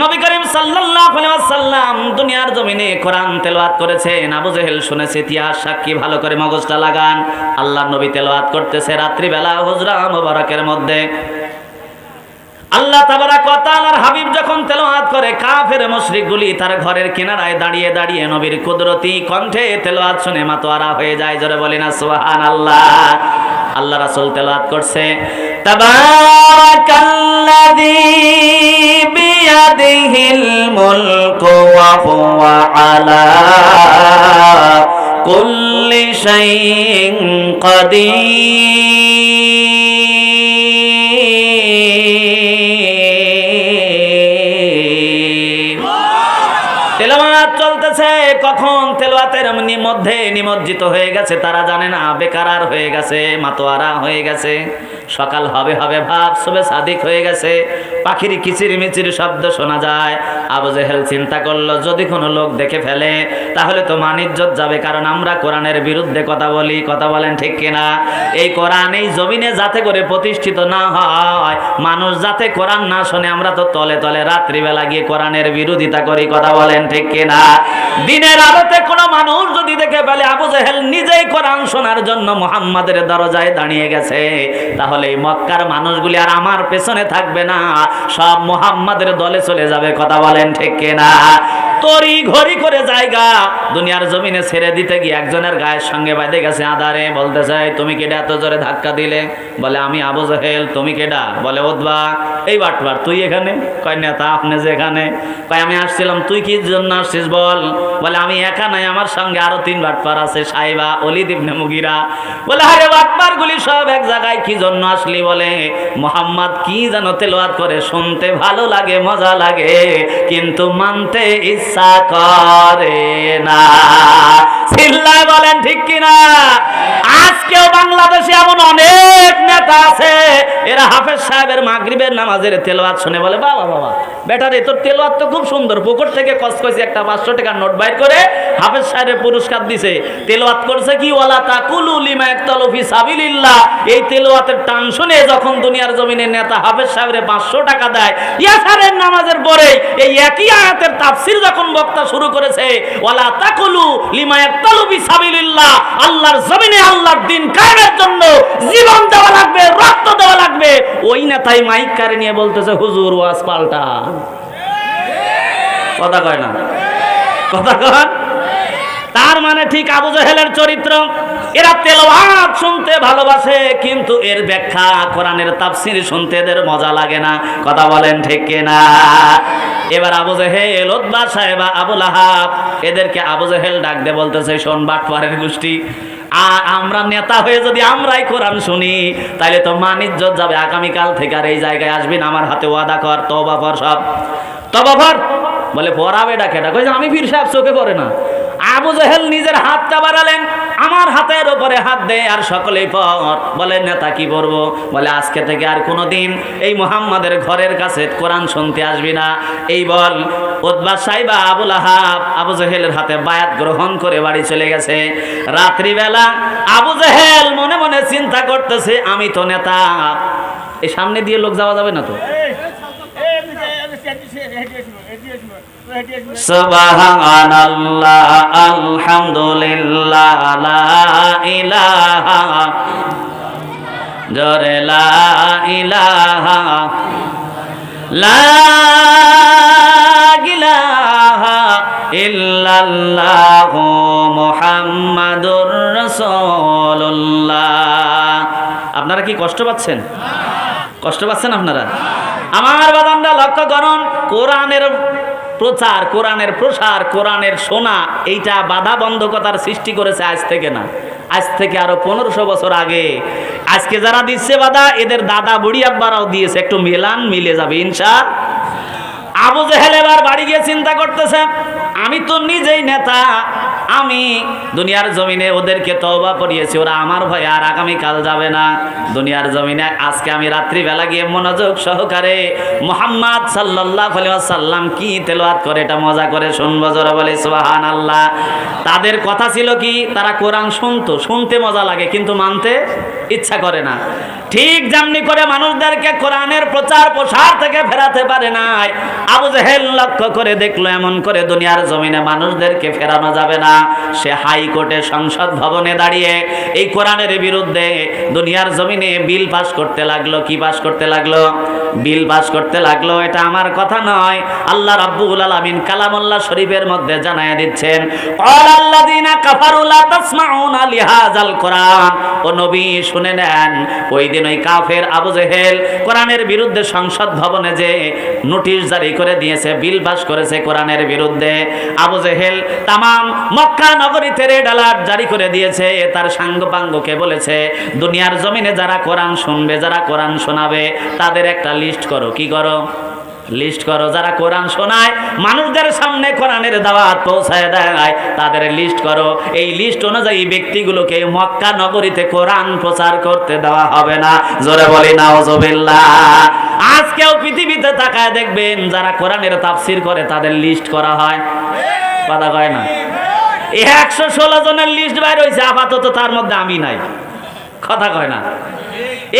নবী করিম সাল্লাল্লাহু আলাইহি ওয়াসাল্লাম দুনিয়ার জমিনে কোরআন তেলাওয়াত করেছেন। আবু জেহেল শুনেছে, ইতিহাস সাক্ষী, ভালো করে মগজটা লাগান। আল্লাহর নবী তেলাওয়াত করতেছে রাত্রিবেলা হুজরা মুবারকের মধ্যে। আল্লাহ তাবারাক ওয়া তাআলার হাবিব যখন তেলাওয়াত করে, কাফের মুশরিকগুলি তার ঘরের কিনারায় দাঁড়িয়ে দাঁড়িয়ে নবীর কুদরতি কণ্ঠে তেলাওয়াত শুনে মাতোয়ারা হয়ে যায়। জোরে বলেন না সুবহানাল্লাহ। আল্লাহ রাসূল তেলাওয়াত করছে, তাবারাকাল্লাযী বিয়াদিহিল মুলকু ওয়া হুয়া আলা কুল্লি শাইইন কাদির। তেলাওয়াত চলতেছে, কখন তেলাওয়াতের মধ্যে নিমজ্জিত হয়ে গেছে তারা জানে না, বেকারার হয়ে গেছে, মাতোয়ারা হয়ে গেছে। সকাল হবে হবে ভাব, শুভে সাদিক হয়ে গেছে, পাখির কিচির মিচির শব্দ শোনা যায়। আবু জেহেল চিন্তা করলো, যদি কোনো লোক দেখে ফেলে তাহলে তো মান ইজ্জত যাবে, কারণ আমরা কোরআনের বিরুদ্ধে কথা বলি। কথা বলেন ঠিক কিনা? এই কোরআন এই জমিনে যাতে করে প্রতিষ্ঠিত না হয়, মানুষ যাতে কোরআন না শোনে, আমরা তো তলে তলে রাত্রিবেলা গিয়ে কোরআনের বিরোধিতা করি। কথা বলেন ঠিক কিনা? দিনের আলোতে কোনো মানুষ যদি দেখে ফেলে আবু জেহেল নিজেই কোরআন শোনার জন্য মুহাম্মাদের দরজায় দাঁড়িয়ে গেছে, তাহলে এই মক্কার মানুষগুলি আর আমার পেছনে থাকবে না, সব মুহাম্মাদের দলে চলে যাবে। কথা বলেন ঠিক কিনা? তরি ঘড়ি করে জায়গা দুনিয়ার জমিনে ছেড়ে দিতে গিয়ে একজনের গায়ের সঙ্গে বাঁধে গেছে আধারে, বলতেছে তুমি কেডা এত জোরে ধাক্কা দিলে? বলে আমি আবু জাহেল। তুমি কেডা? বলে উতবা। এই বাটবার তুই এখানে? কয় নেতা আপনি যে এখানে? কয় আমি আসছিলাম। তুই কি জন্য আসছিস বল? বলে আমি একা নাই, আমার সঙ্গে আরো 3 বাটপার আছে, সাইবা, ওলীদ ইবনে মুগীরা। বলে আরে বাটপার গুলি সব এক জায়গায়, কি জন্য আসলি? বলে মুহাম্মদ কি যেন তেলাওয়াত করে, শুনতে ভালো লাগে, মজা লাগে, কিন্তু মানতে ইচ্ছা করে না। চিল্লায় বলেন ঠিক কিনা? আজকেও বাংলাদেশে এমন অনেক নেতা আছে, এরা হাফেজ সাহেবের মাগরিবের নামাজের তেলাওয়াত শুনে বলে বাবা বাবা বেটারে তোর তেলাওয়াত তো খুব সুন্দর। পকেট থেকে কসকসে একটা 500 টাকার নোট বাইর করে হাফেজ সাহেবের পুরস্কার দিছে। তেলাওয়াত করছে কি, ওয়ালা তাকুলু লিমা ইয়াকতালু ফি সাবিলিল্লাহ। এই তেলাওয়াতের টান শুনে যখন দুনিয়ার জমিনে নেতা হাফেজ সাহেবের 500 টাকা দেয়, ইয়াসারের নামাজের পরে এই একই আয়াতের তাফসীর যখন বক্তা শুরু করেছে, ওয়ালা তাকুলু লিমা ইয়াকতালু ফি সাবিলিল্লাহ, আল্লাহর জমিনে আল্লাহর দ্বীন কায়েমের জন্য জীবন দেওয়া লাগবে, রক্ত দেওয়া লাগবে, ওই নেতাই মাইক কারে নিয়ে বলতেছে হুজুর ওয়াজ পাল্টা। কথা কয় না? কথা কন। তার মানে ঠিক আবু জাহেলের চরিত্র। এরা তেলাওয়াত শুনতে ভালোবাসে, কিন্তু এর ব্যাখ্যা কোরআনের তাফসীর শুনতে এদের মজা লাগে না। কথা বলেন ঠিক কিনা? এবার আবু জাহেল, উতবা, সাইবা, আবু লাহাব, এদেরকে আবু জাহেল ডাক দিয়ে বলতেছে শোন বাটপারের গোষ্ঠী, আর আমরা নেতা হয়ে যদি আমরাই কোরআন শুনি তাহলে তো মান ইজ্জত যাবে। আগামীকাল থেকে আর এই জায়গায় আসবি না, আমার হাতে ওয়াদা কর, তওবা কর, সব তওবা কর। বলে পড়াবে ডাকে ডাক, আমি পীর সাহেব চোখে পড়ে না। আবু জাহেল নিজের হাতটা বাড়ালেন, আমার হাতের উপরে হাত দে আর সকলেই পর। বলে নেতা কি করবো? বলে আজকে থেকে আর কোনোদিন এই মুহাম্মাদের ঘরের কাছে কোরআন শুনতে আসবি না। এই বল উতবা, সাইবা, আবু লাহাব আবু জাহেলের হাতে বায়াত গ্রহণ করে বাড়ি চলে গেছে। রাত্রিবেলা আবু জাহেল মনে মনে চিন্তা করতেছে আমি তো নেতা, এই সামনে দিয়ে লোক যাওয়া যাবে না তো। সুবহানাল্লাহ, আলহামদুলিল্লাহ, লা ইলাহা, জোরে লা ইলাহা, লা ইলাহা ইল্লাল্লাহু মুহাম্মাদুর রাসূলুল্লাহ। আপনারা কি কষ্ট পাচ্ছেন? কষ্ট পাচ্ছেন আপনারা? আমার বাদানরা লক্ষ্য করুন, কোরআনের প্রচার, কোরআনের প্রসার, কোরআনের শোনা, এইটা বাধা বন্ধকতার সৃষ্টি করেছে আজ থেকে না, আজ থেকে আরো 1500 বছর আগে। আজকে যারা দিচ্ছে বাধা, এদের দাদা বুড়ি আব্বারাও দিয়েছে, একটু মেলান, মিলে যাবে ইনশাআল্লাহ। আবু জাহেল এবার বাড়ি গিয়ে চিন্তা করতেছে আমি তো নিজেই নেতা, আমি দুনিয়ার জমিনে ওদেরকে তওবা পড়িয়েছি, ওরা আমার ভয়ে আর আগামীকাল যাবে না দুনিয়ার জমিনে। আজকে আমি রাত্রিবেলা গিয়ে মনোযোগ সহকারে মুহাম্মদ সাল্লাল্লাহু আলাইহি ওয়াসাল্লাম কি তেলাওয়াত করে এটা মজা করে শুনবো। জোরে বলে সুবহানাল্লাহ। তাদের কথা ছিল কি, তারা কোরআন শুনতো, শুনতে মজা লাগে কিন্তু মানতে ইচ্ছা করে না। ঠিক যেমনি করে মানুষদেরকে কোরআনের প্রচার প্রসার থেকে ফেরাতে পারে নাই, আবু জাহেল লক্ষ্য করে দেখলো এমন করে দুনিয়ার জমিনে মানুষদেরকে ফেরানো যাবে না। সে হাইকোর্টে সংসদ ভবনে দাঁড়িয়ে এই কোরআনের বিরুদ্ধে দুনিয়ার জমিনে বিল পাস করতে লাগলো। কি পাস করতে লাগলো? বিল পাস করতে লাগলো। এটা আমার কথা নয়, আল্লাহ রাব্বুল আলামিন কালামুল্লাহ শরীফের মধ্যে জানায়া দিচ্ছেন, ক্বালাল্লাযীনা কাফারু লা তাসমাউনা লিহাযাল কোরআন। ও নবী শুনে নেন, ওই দিন ওই কাফের আবু জাহেল কোরআনের বিরুদ্ধে সংসদ ভবনে যে নোটিশ জারি করে দিয়েছে, বিল পাস করেছে কোরআনের বিরুদ্ধে। আবু জাহেল তামাম মক্কা নগরীতে রেড অ্যালার্ট জারি করে দিয়েছে। তার সাঙ্গপাঙ্গকে বলেছে দুনিয়ার জমিনে যারা কোরআন শুনবে, যারা কোরআন শোনাবে, তাদের একটা লিস্ট করো। কি করো? লিস্ট করো। যারা কোরআন শোনায়, মানুষদের সামনে কোরআনের দাওয়াত পৌঁছায় দেয়, তাদের লিস্ট করো। এই লিস্ট অনুযায়ী ব্যক্তিগুলোকে মক্কা নগরীতে কোরআন প্রচার করতে দেওয়া হবে না। জোরে বলি নাউজুবিল্লাহ। আজকেও পৃথিবীতে তাকায় দেখবেন যারা কোরআনের তাফসীর করে তাদের লিস্ট করা হয়, কথা কয় না। 116 জনের লিস্ট বাইর হয়েছে, আপাতত তার মধ্যে আমি নাই, কথা কয় না।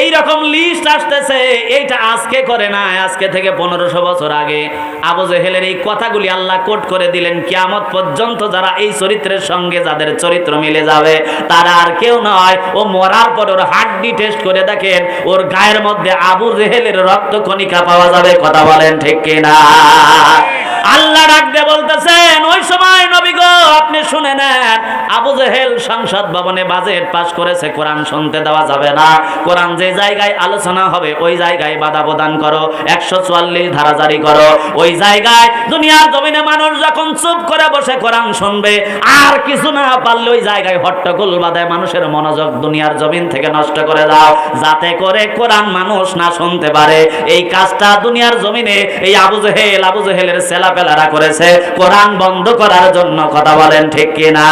এই রকম লিস্ট আসতেছে, এইটা আজকে করে না, আজকে থেকে 1500 বছর আগে আবু জাহেলের এই কথাগুলি আল্লাহ কোট করে দিলেন। কিয়ামত পর্যন্ত যারা এই চরিত্রের সঙ্গে যাদের চরিত্র মিলে যাবে তারা আর কেউ নয়, ও মরার পর ওর হাড্ডি টেস্ট করে দেখেন, ওর গায়ের মধ্যে আবু জাহেলের রক্ত কণিকা পাওয়া যাবে। কথা বলেন ঠিক কিনা? আল্লাহ ডাক দিয়ে বলতেছেন ওই সময় নবী গো আপনি শুনে নেন, আবু জেহেল সংসদ ভবনে বাজেট পাস করেছে, কোরআন শুনতে দেওয়া যাবে না, কোরআন যে জায়গায় আলোচনা হবে ওই জায়গায় বাধা প্রদান করো, 144 ধারা জারি করো। ওই জায়গায় দুনিয়ার জমিনে মানুষ যখন চুপ করে বসে কোরআন শুনবে আর কিছু না পারলে ওই জায়গায় হট্টগোল বাঁধায় মানুষের মনোযোগ দুনিয়ার জমিন থেকে নষ্ট করে দাও, যাতে করে কোরআন মানুষ না শুনতে পারে। এই কাজটা দুনিয়ার জমিনে এই আবু জেহেলের ছেলেপেলারা করেছে কোরআন বন্ধ করার জন্য। কথা বলেন ঠিক কিনা?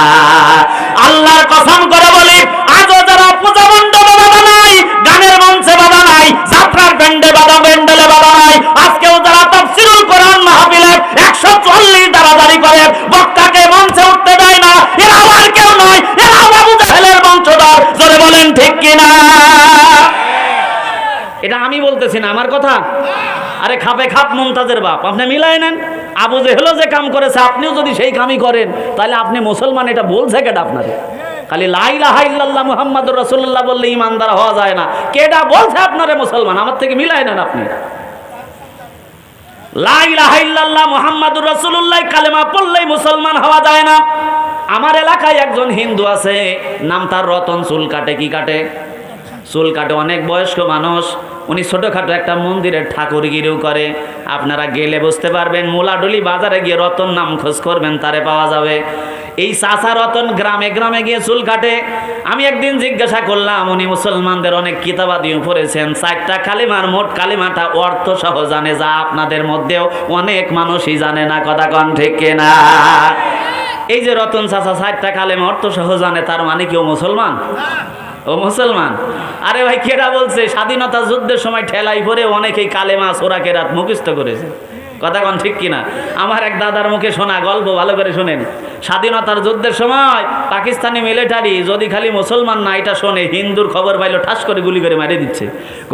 আল্লাহর কসম করে বলি আজও যারা পূজা মণ্ডপে বাধা নাই, গানের মঞ্চে বাধা নাই, যাত্রার প্যান্ডেলে বাধা নাই, আজকেও যারা তাফসীরুল কোরআন মাহফিলে 144 ধারা জারি করে বক্তাকে মঞ্চে উঠতে দেয় না, এরা আর কেউ নয়, এরা আবু জেহেলের বংশধর। জোরে বলেন ঠিক কিনা? এটা আমি বলতেছি না, আমার কথা। আরে খাপে খাপ মুমতাজের বাপ, আপনি মিলাই নেন। আবু জেহেলও যে কাম করেছে আপনিও যদি সেই কামই করেন তাহলে আপনি মুসলমান। এটা বলছে কেটা আপনারে? খালি লা ইলাহা ইল্লাল্লাহ মুহাম্মাদুর রাসূলুল্লাহ বললে ঈমানদার হওয়া যায় না। কেটা বলছে আপনারে মুসলমান? আমার থেকে মিলাই নেন আপনি। লা ইলাহা ইল্লাল্লাহ মুহাম্মাদুর রাসূলুল্লাহ কালেমা পড়লেই মুসলমান হওয়া যায় না। আমার এলাকায় একজন হিন্দু আছে, নাম তার রতন। চুল কাটে, কি কাটে? চুল কাটে। অনেক বয়স্ক মানুষ। উনি ছোটখাটো একটা মন্দিরের ঠাকুরগিরিও করে। আপনারা গেলে বুঝতে পারবেন। মোলাডুলি বাজারে গিয়ে রতন নাম খোঁজ করবেন, তারে পাওয়া যাবে। এই চাচা রতন গ্রামে গ্রামে গিয়ে চুল কাটে। আমি একদিন জিজ্ঞাসা করলাম, উনি মুসলমানদের অনেক কিতাবাদিও পড়েছেন, 4টা কালিমার মোট কালিমাটা অর্থ সহ জানে, যা আপনাদের মধ্যেও অনেক মানুষই জানে না। কথা কন ঠিক কিনা? এই যে রতন চাচা 4টা কালিমা অর্থ সহ জানে, তার মানে কি ও মুসলমান? ও মুসলমান? আরে ভাই কেডা বলছে? স্বাধীনতা যুদ্ধের সময় ঠেলাই পরে অনেকেই কালেমা সূরা কেরাত মুখস্থ করেছে। কথা কোন ঠিক কিনা? আমার এক দাদার মুখে শোনা গল্প, ভালো করে শোনেন। স্বাধীনতার যুদ্ধের সময় পাকিস্তানি মিলিটারি যদি খালি মুসলমান না এটা শোনে, হিন্দুর খবর পাইলো ঠাস করে গুলি করে মারিয়ে দিচ্ছে।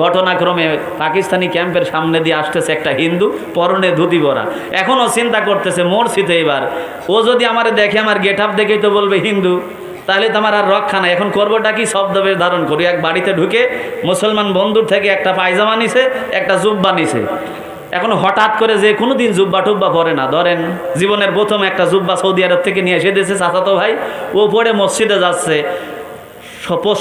ঘটনাক্রমে পাকিস্তানি ক্যাম্পের সামনে দিয়ে আসতেছে একটা হিন্দু, পরনে ধুতি পরা। এখনও চিন্তা করতেছে মরছিতে এবার ও যদি আমার দেখে, আমার গেট আপ দেখেই তো বলবে হিন্দু, তাহলে তো আমার আর রক্ষা নাই। এখন করবোটা কি? শব্দবেশ ধারণ করি। এক বাড়িতে ঢুকে মুসলমান বন্ধুর থেকে একটা পায়জামা নিছে, একটা জুব্বা নিছে। এখন হঠাৎ করে যে কোনোদিন জুব্বা টুব্বা পরে না, ধরেন জীবনের প্রথম একটা জুব্বা সৌদি আরব থেকে নিয়ে এসে দিয়েছে চাচাতো ভাই, ও পরে মসজিদে যাচ্ছে।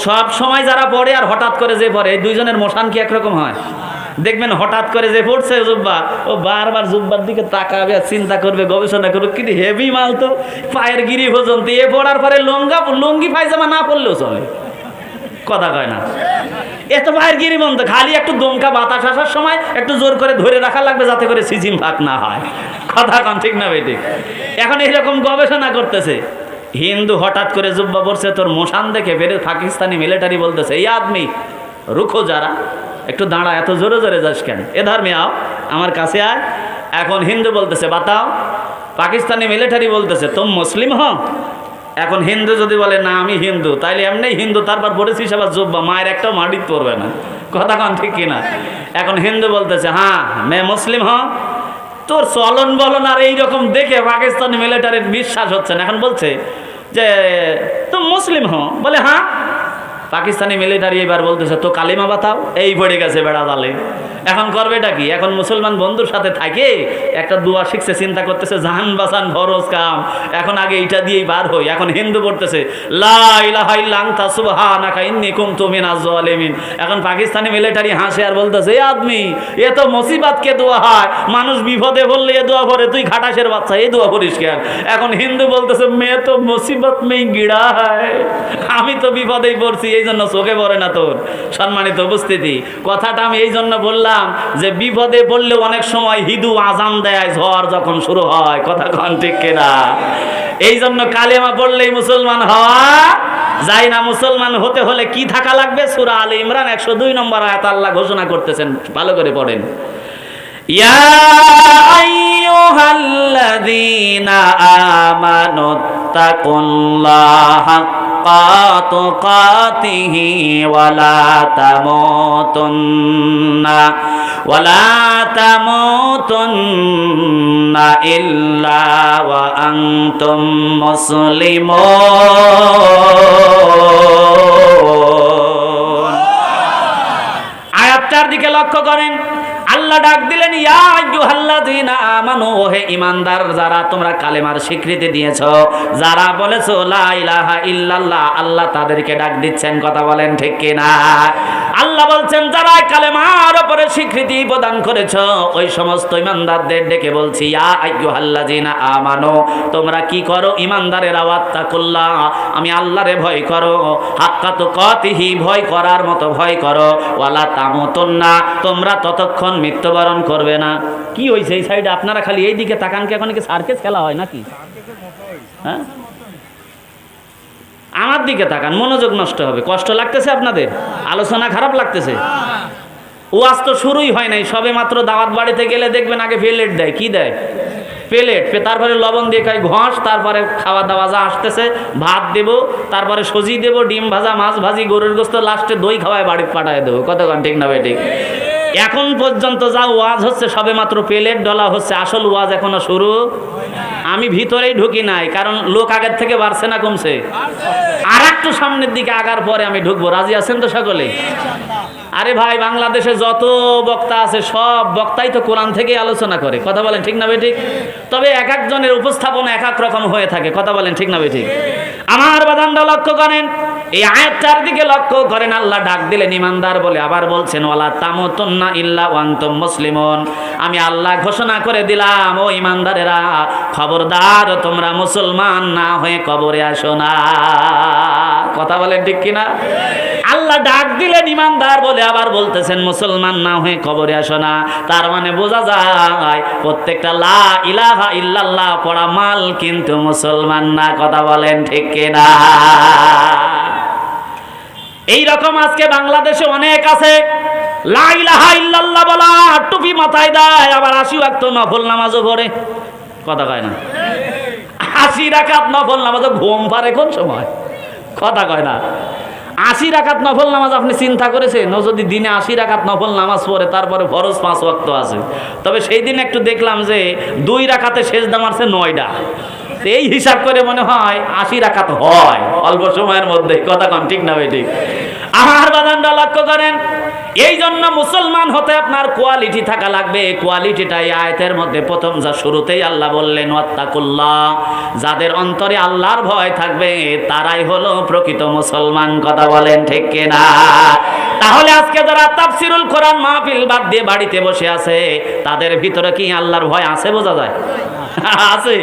সব সময় যারা পড়ে আর হঠাৎ করে যে পড়ে, এই দুইজনের মোশান কি একরকম হয়? দেখবেন হঠাৎ করে যে পড়ছে জুব্বা, ও বারবার জুব্বার দিকে তাকাবে, চিন্তা করবে, গবেষণা করবে, কিন্তু হেভি মাল তো, পায়ের গিরি পর্যন্ত। এ পড়ার পরে লুঙ্গি পায়জামা না পড়লেও চলে। কথা কয় না? এত পায়ের গিরি বন্ধ, খালি একটু দমকা বাতাস আসার সময় একটু জোর করে ধরে রাখা লাগবে, যাতে করে সিজিম ফাঁক না হয়। কথা কন ঠিক না বেঠিক? এখন এইরকম গবেষণা করতেছে। হিন্দু হঠাৎ করে জুব্বা পড়ছে, তোর মোশান দেখে বেড়ে পাকিস্তানি মিলিটারি বলতেছে, এই আদমি রুখো, যারা একটু দাঁড়া, এত জোরে জোরে যাস কেন? এ ধর্মে আও, আমার কাছে আয়। এখন হিন্দু বলতেছে বাতাও। পাকিস্তানি মিলিটারি বলতেছে তুম মুসলিম হ। এখন হিন্দু যদি বলে না আমি হিন্দু, তাইলে এমনি হিন্দু, তারপর পড়েছিস আবার জুব্বা, মায়ের একটাও মাটিতে পড়বে না। কথা কন ঠিক কিনা? এখন হিন্দু বলতেছে হ্যাঁ মে মুসলিম হ। তোর চলন বলন আর এইরকম দেখে পাকিস্তানি মিলিটারির বিশ্বাস হচ্ছে না। এখন বলছে যে তুম মুসলিম হ, বলে হ্যাঁ। পাকিস্তানি মিলিটারি এবার বলতেছে তো কালিমা বাতাও। এই পড়ে গেছে বেড়া জালে। এখন করবেটা কি? এখন মুসলমান বন্ধুর সাথে থাকে একটা দোয়া শিখছে, চিন্তা করতেছে জান বাসান ফরজ কাম, এখন আগে এইটা দিয়েই বার হই। এখন হিন্দু পড়তেছে লা ইলাহা ইল্লা আনতা সুবহানাকা ইন্নী কুনতু মিনাজ জালিমিন। এখন পাকিস্তানি মিলিটারি হাসে আর বলতেছে এ আদমি, এ তো মুসিবতকে দোয়া হয়, মানুষ বিপদে পড়লে এ দোয়া করে, তুই খাটাসের বাচ্চা এই দোয়া করিস কেন? এখন হিন্দু বলতেছে মে তো মুসিবত মেই গিড়া হয়, আমি তো বিপদেই পড়ছি, এই জন্য চোখে পড়ে না তোর। সম্মানিত উপস্থিতি, কথাটা আমি এই জন্য বললাম যে বিপদে পড়লে অনেক সময় হিন্দু আজান দেয় ঝড় যখন শুরু হয়। কথা কন ঠিক কিনা? এই জন্য কালেমা পড়লেই মুসলমান হওয়া যায় না। মুসলমান হতে হলে কি থাকা লাগবে? সূরা আলে ইমরান 102 নম্বর আয়াত আল্লাহ ঘোষণা করতেছেন, ভালো করে পড়েন। ইয়া আইয়ুহাল্লাযীনা আমানুত্তাকুল্লাহা হাক্কা তুকাতিহি ওয়ালা তামুতুন্না ইল্লা ওয়া আনতুম মুসলিমুন। আয়াতটার দিকে লক্ষ্য করেন। আল্লাহ আল্লাহ ডাক দিলেন, ইয়া আইয়ুহাল্লাযীনা আমানু, ওহে ঈমানদার যারা তোমরা কালেমার স্বীকৃতি দিয়েছো, যারা বলেছো লা ইলাহা ইল্লাল্লাহ, আল্লাহ তাদেরকে ডাক দিচ্ছেন। কথা বলেন ঠিক কিনা? আল্লাহ বলছেন যারা কালেমার উপরে স্বীকৃতি প্রদান করেছো ওই সমস্ত ঈমানদারদের ডেকে বলছি, ইয়া আইয়ুহাল্লাযীনা আমানু, তোমরা কি করো? ঈমানদারেরা, ওয়াত্তাকুল্লাহ, আমি আল্লাহরে ভয় করো, হাক্কা তুকাতিহি, ভয় করার মতো ভয় করো, ওয়ালা তামুতুন্না, তোমরা ততক্ষণ মৃত্যুবরণ করবে না। কি হইছে এই সাইডে? আপনারা খালি এই দিকে তাকান, কি এখন কি সার্কাস খেলা হয় নাকি? হ্যাঁ, আমার দিকে তাকান, মনোযোগ নষ্ট হবে। কষ্ট লাগতেছে আপনাদের? আলোচনা খারাপ লাগতেছে? ওয়াজ তো শুরুই হয় নাই, সবে মাত্র দাওয়াত বাড়িতে গেলে দেখবেন আগে প্লেট দেয়। কি দেয়? প্লেট। তারপরে লবণ দিয়ে খাই ঘষ, তারপরে খাওয়া দাওয়া যা আসতেছে, ভাত দেব, তারপরে সজি দেব, ডিম ভাজা, মাছ ভাজি, গরুর গোস্ত, লাস্টে দই খাওয়ায় বাড়িতে পাঠায় দেবো। কতক্ষণ ঠিক না ভাই? ঠিক। এখন পর্যন্ত যা ওয়াজ হচ্ছে সবে মাত্র প্লেট ডলা হচ্ছে, আসল ওয়াজ এখনো শুরু। আমি ভিতরেই ঢুকি নাই, কারণ লোক আগের থেকে বাড়ছে না কমছে? আর একটু সামনের দিকে আগার পরে আমি ঢুকবো। রাজি আছেন তো সকলে? আরে ভাই, বাংলাদেশে যত বক্তা আছে সব বক্তাই তো কোরআন থেকেই আলোচনা করে। কথা বলেন ঠিক না ভাই? ঠিক। তবে এক একজনের উপস্থাপনা এক এক রকম হয়ে থাকে। কথা বলেন ঠিক না ভাই? ঠিক। আমার বাদানরা লক্ষ্য করেন, এই আয়াতটার দিকে লক্ষ্য করেন। আল্লাহ ডাক দিলেন ঈমানদার বলে, আবার বলছেন ওয়ালা তামুতুন্না ইল্লা ওয়া আনতুম মুসলিমুন, আমি আল্লাহ ঘোষণা করে দিলাম ও ঈমানদারেরা, খবরদার তোমরা মুসলমান না হয়ে কবরে আসো না। কথা বলেন ঠিক কিনা? আল্লাহ ডাক দিলেন ঈমানদার বলে, আবার বলতেছেন মুসলমান না হয়ে কবরে আসো না। তার মানে বোঝা যায় প্রত্যেকটা লা ইলাহা ইল্লাল্লাহ পড়া মাল কিন্তু মুসলমান না। কথা বলেন ঠিক কিনা? এই রকম আজকে বাংলাদেশে অনেক আছে, লা ইলাহা ইল্লাল্লাহ বলা, টুপি মাথায় দেয়, আবার 80 ওয়াক্ত নফল নামাজও পড়ে। কথা কয় না? 80 রাকাত নফল নামাজও ঘুম পারে কোন সময়? কথা কয় না? 80 রাকাত নফল নামাজ আপনি চিন্তা করেছেন? ও যদি দিনে 80 রাকাত নফল নামাজ পড়ে, তারপরে ফরজ 5 ওয়াক্ত আছে, তবে সেই দিন একটু দেখলাম যে 2 রাকাতে সেজদা মারছে 9টা। এই হিসাব করে মনে হয় 80 রাকাত হয় অল্প সময়ের মধ্যে। কথা কন ঠিক না ভাই? ঠিক। আমার বাদানরা লক্ষ্য করেন, এই জন্য মুসলমান হতে আপনার কোয়ালিটি থাকা লাগবে। কোয়ালিটিটাই আয়াতের মধ্যে প্রথম যা শুরুতেই আল্লাহ বললেন ওয়াত্তাকুল্লাহ, যাদের অন্তরে আল্লাহর ভয় থাকবে তারাই হলো প্রকৃত মুসলমান। কথা বলেন ঠিক কিনা? তাহলে আজকে যারা তাফসিরুল কোরআন মাহফিল বাদ দিয়ে বাড়িতে বসে আছে, তাদের ভিতরে কি আল্লাহর ভয় আছে? বোঝা যায় আছে।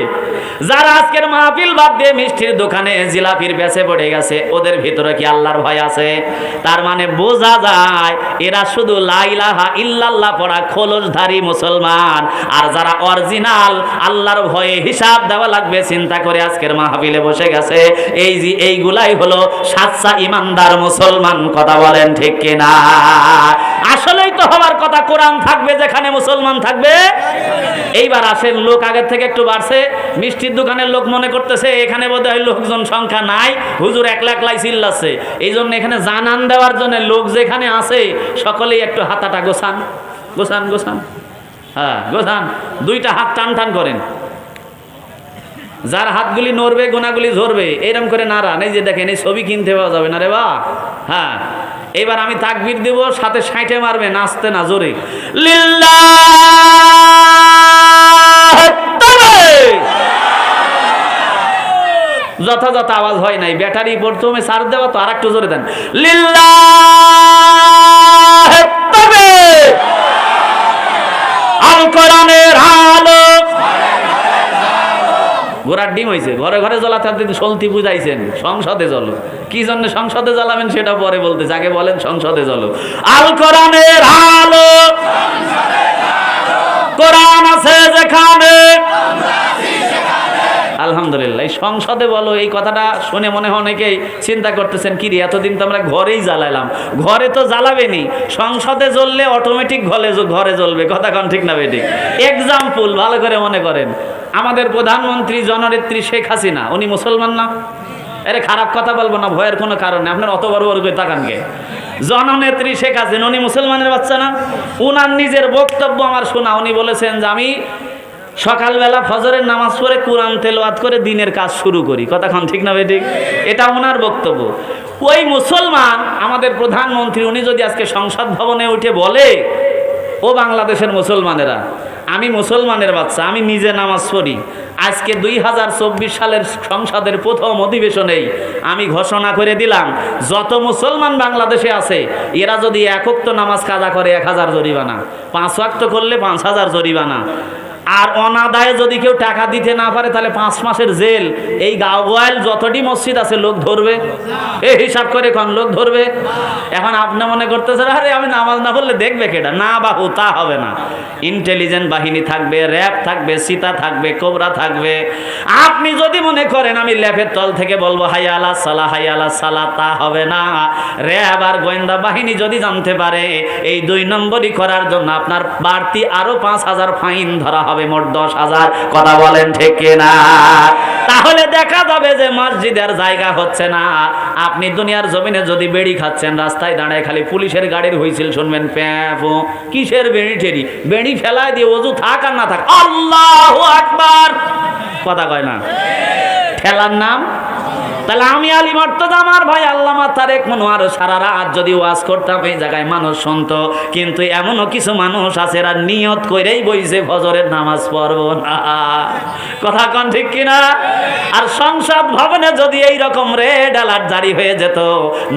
যারা আজকের মাহফিল বাদ দিয়ে মিষ্টির দোকানে জিলাপির বেচে পড়ে গেছে, ওদের ভিতরে কি আল্লাহর ভয় আছে? তার মানে বোঝা যায় এরা শুধু লা ইলাহা ইল্লাল্লাহ পড়া খোলসধারী মুসলমান। আর যারা অরিজিনাল আল্লাহর ভয়ে হিসাব দেওয়া লাগবে চিন্তা করে আজকের মাহফিলে বসে গেছে, এইগুলাই হলো সাচ্চা ইমানদার মুসলমান। কথা বলেন ঠিক কিনা? আসলেই তো হওয়ার কথা, কোরআন থাকবে যেখানে মুসলমান থাকবে। এইবার আসেন, লোক আগের থেকে একটু বাড়ছে। মিষ্টির দোকানের লোক মনে করতেছে এখানে বোধহয় লোকজন সংখ্যা নাই, হুজুর একলা একলাই চিল্লাচ্ছে। এই জন্য এখানে জানান দেওয়ার জন্য লোক যেখানে আছে সকলেই একটু হাতাটা গোছান গোছান গোছান। হ্যাঁ, গোছান। 2টা হাত টান টান করেন। যার হাতগুলি নড়বে গোনাগুলি ঝরবে, এরকম করে নাড়ান। এই যে দেখেন, এই ছবি কিনতে পাওয়া যাবে না রে বা। হ্যাঁ, এবার আমি তাকবীর দেব, সাথে 60 মারবে, নাচতে না, জোরে লিল্লাহ। যথাযথ আওয়াজ হয় নাই, ব্যাটারি প্রথমে চার্জ দেওয়া তো, আর একটু জোরে দেন লিল্লাহ। আল কোরআনের আলো, ঘোড়ার ডিম হয়েছে, ঘরে ঘরে জ্বলাতে সলতি বুঝাইছেন, সংসদে জ্বলো। কি জন্য সংসদে জ্বালাবেন সেটা পরে বলতেছে, আগে বলেন সংসদে জ্বলো। আল কোরআনের আলো, কোরআন আছে যেখানে। আলহামদুলিল্লাহ। এই সংসদে বলো, এই কথাটা শুনে মনে হয় অনেকেই চিন্তা করতেছেন, কি রে এতদিন তো আমরা ঘরেই জ্বালাইলাম। ঘরে তো জ্বালাবেনি, সংসদে জ্বললে অটোমেটিক ঘরে জ্বলবে। কথা কন ঠিক না বেঠিক? এক্সাম্পল ভালো করে মনে করেন, আমাদের প্রধানমন্ত্রী জননেত্রী শেখ হাসিনা, উনি মুসলমান না? আরে খারাপ কথা বলবো না, ভয়ের কোনো কারণ নেই। আপনার অত বড় বড় করে তাকানকে। জননেত্রী শেখ হাসিনা উনি মুসলমানের বাচ্চা না? উনার নিজের বক্তব্য আমার শোনা, উনি বলেছেন যে আমি সকালবেলা ফজরের নামাজ পড়ে কোরআন তেলাওয়াত করে দিনের কাজ শুরু করি। কথাক্ষণ ঠিক না বেঠিক? এটা ওনার বক্তব্য। ওই মুসলমান আমাদের প্রধানমন্ত্রী, উনি যদি আজকে সংসদ ভবনে উঠে বলে ও বাংলাদেশের মুসলমানেরা, আমি মুসলমানের বাচ্চা, আমি নিজে নামাজ পড়ি। আজকে 2024 সালের সংসদের প্রথম অধিবেশনেই আমি ঘোষণা করে দিলাম, যত মুসলমান বাংলাদেশে আছে এরা যদি এক ওয়াক্ত নামাজ কাজা করে 1000 জরিমানা, 5 ওয়াক্ত করলে 5000 জরিমানা, আর অনাদায়ে যদি কেউ টাকা দিতে না পারে তাহলে 5 মাসের জেল। এই গাওয়াল যতটি মসজিদ আছে লোক ধরবে, এই হিসাব করে কোন লোক ধরবে? এখন আপনি মনে করতেছেন আরে আমি নামাজ না পড়লে দেখবে কেডা? না বাবু, তা হবে না। ইন্টেলিজেন্ট বাহিনী থাকবে, র্যাব থাকবে, সিতা থাকবে, কোবরা থাকবে। আপনি যদি মনে করেন আমি ল্যাপের তল থেকে বলবো হাইয়া আলা সালাহ, হাইয়া আলা সালাহ, তা হবে না। র্যাব আর গোয়েন্দা বাহিনী যদি জানতে পারে এই 2 নম্বরই করার জন্য আপনার বাড়তি আরো 5000 ফাইন ধরা হবে, মোট 10,000। কথা বলেন ঠিক কিনা? তাহলে দেখা যাবে যে মসজিদের জায়গা হচ্ছে না। আপনি দুনিয়ার জমিনে যদি বেড়ি খাচ্ছেন, রাস্তায় দাঁড়ায় খালি পুলিশের গাড়ির হুইসেল শুনবেন, প্যাপো কিসের বেড়ি ঠেরি, বেড়ি ফেলায় দিয়ে ওযু থাক আর না থাক আল্লাহু আকবার, কথা কয় না, ঠেলার নাম। তাহলে আমি আলী মর্তজা, আমার ভাই আল্লামা তারেক মনোয়ার সারা রাত যদি ওয়াজ করতাম এই জায়গায় মানুষ শুনতো, কিন্তু এমনও কিছু মানুষ আছে এরা নিয়ত করেই বইছে ফজরের নামাজ পড়ব না। কথা কন ঠিক কিনা? আর সংসদ ভবনে যদি এই রকম রেড অ্যালার্ট জারি হয়ে যেত,